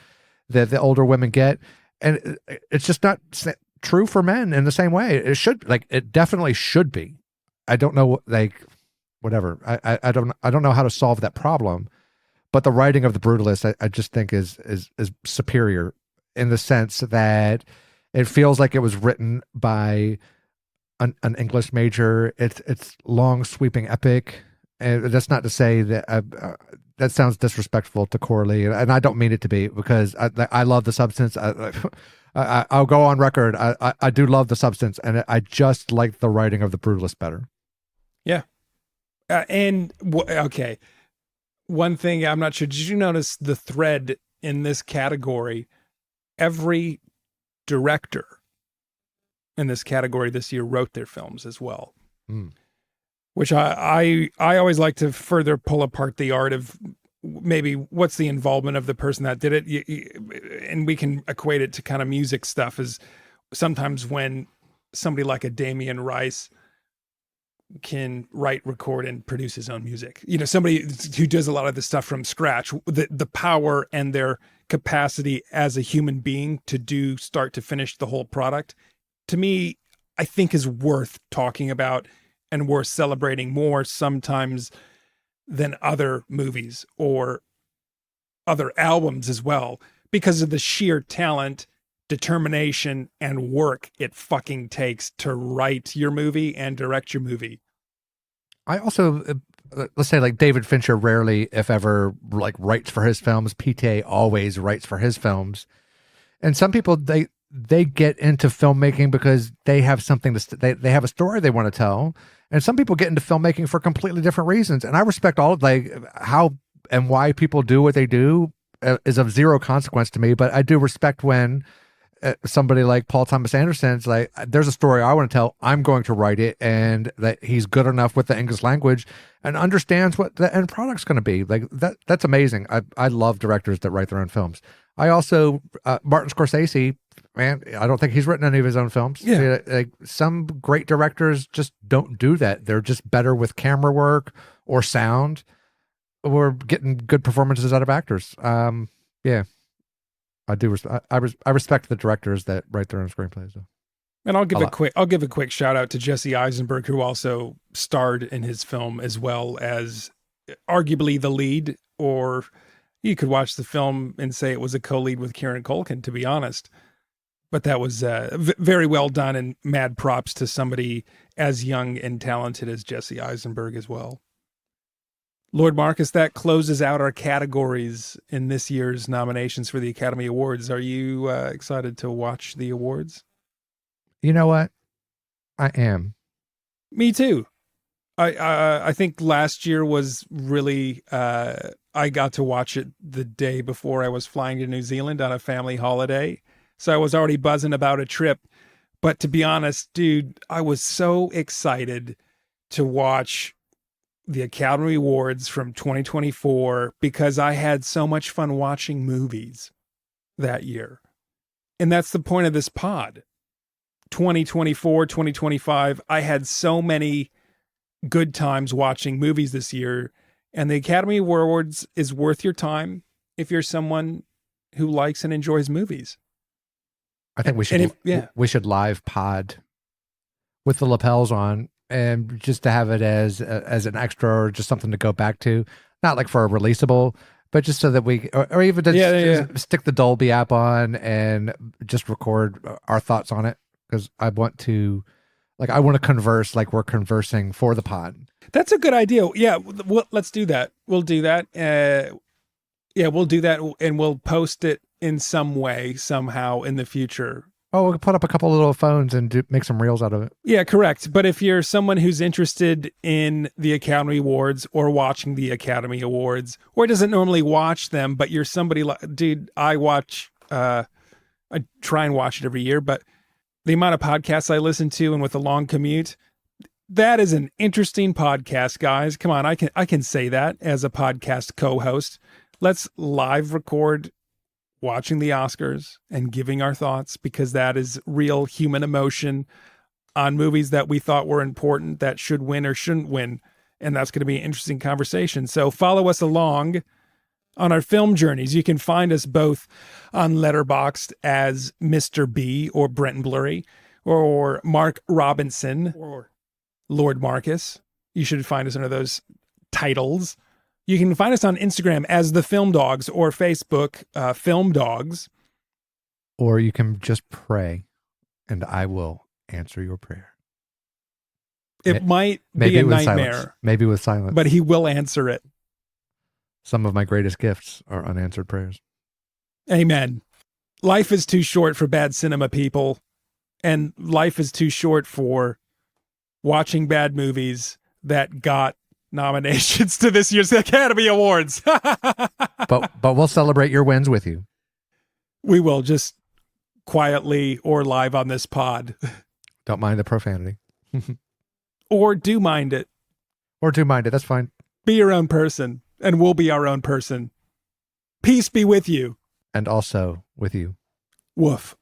that the older women get, and it's just not true for men in the same way. It definitely should be. I don't know, like, whatever. I don't know how to solve that problem, but the writing of The Brutalist, I just think is superior in the sense that it feels like it was written by an English major. It's long, sweeping epic, and that's not to say that that sounds disrespectful to Corley, and I don't mean it to be, because I love the substance. I'll go on record. I do love the substance, and I just like the writing of The Brutalist better. Yeah. Okay. One thing I'm not sure, did you notice the thread in this category? Every director in this category this year wrote their films as well. Which I always like to further pull apart the art of maybe what's the involvement of the person that did it. And we can equate it to kind of music stuff, is sometimes when somebody like a Damien Rice can write, record, and produce his own music. Somebody who does a lot of the stuff from scratch, the power and their capacity as a human being to do start to finish the whole product, to me, I think is worth talking about and worth celebrating more sometimes than other movies or other albums as well, because of the sheer talent, determination, and work it fucking takes to write your movie and direct your movie. I also, let's say, like, David Fincher rarely, if ever, like, writes for his films. PTA always writes for his films. And some people, they get into filmmaking because they have something they have a story they want to tell. And some people get into filmmaking for completely different reasons. And I respect all, like, how and why people do what they do is of zero consequence to me. But I do respect when somebody like Paul Thomas Anderson's like, there's a story I want to tell, I'm going to write it, and that he's good enough with the English language and understands what the end product's going to be. Like, that's amazing. I love directors that write their own films. I also, Martin Scorsese, man, I don't think he's written any of his own films. Yeah. Like, some great directors just don't do that. They're just better with camera work or sound or getting good performances out of actors. Yeah. I do. I respect the directors that write their own screenplays. So. And I'll give a quick shout out to Jesse Eisenberg, who also starred in his film as well as arguably the lead, or you could watch the film and say it was a co-lead with Kieran Culkin, to be honest. But that was very well done, and mad props to somebody as young and talented as Jesse Eisenberg as well. Lord Marcus, that closes out our categories in this year's nominations for the Academy Awards. Are you excited to watch the awards? You know what? I am. Me too. I think last year was really, I got to watch it the day before I was flying to New Zealand on a family holiday. So I was already buzzing about a trip. But to be honest, dude, I was so excited to watch the Academy Awards from 2024 because I had so much fun watching movies that year. And that's the point of this pod. 2024, 2025, I had so many good times watching movies this year, and the Academy Awards is worth your time if you're someone who likes and enjoys movies. I think we should live pod with the lapels on, and just to have it as an extra or just something to go back to, not like for a releasable, but just so that we, or even to stick the Dolby app on and just record our thoughts on it. Because I want to converse like we're conversing for the pod. That's a good idea. Yeah, let's do that. We'll do that. We'll do that, and we'll post it in some way, somehow in the future. Oh, we'll put up a couple little phones and make some reels out of it. Yeah, correct. But if you're someone who's interested in the Academy Awards or watching the Academy Awards, or doesn't normally watch them, but you're somebody like, dude, I try and watch it every year, but the amount of podcasts I listen to and with a long commute, that is an interesting podcast, guys. Come on, I can say that as a podcast co-host. Let's live record watching the Oscars and giving our thoughts, because that is real human emotion on movies that we thought were important, that should win or shouldn't win. And that's going to be an interesting conversation. So follow us along on our film journeys. You can find us both on Letterboxd as Mr. B or Brenton Blurry or Mark Robinson or Lord Marcus. You should find us under those titles. You can find us on Instagram as the FilmDogs or Facebook FilmDogs. Or you can just pray, and I will answer your prayer. It might Maybe be a with nightmare. silence. Maybe with silence. But he will answer it. Some of my greatest gifts are unanswered prayers. Amen. Life is too short for bad cinema, people. And life is too short for watching bad movies that got nominations to this year's Academy Awards. But we'll celebrate your wins with you. We will, just quietly or live on this pod. Don't mind the profanity. Or do mind it. Or do mind it. That's fine. Be your own person, and we'll be our own person. Peace be with you. And also with you. Woof.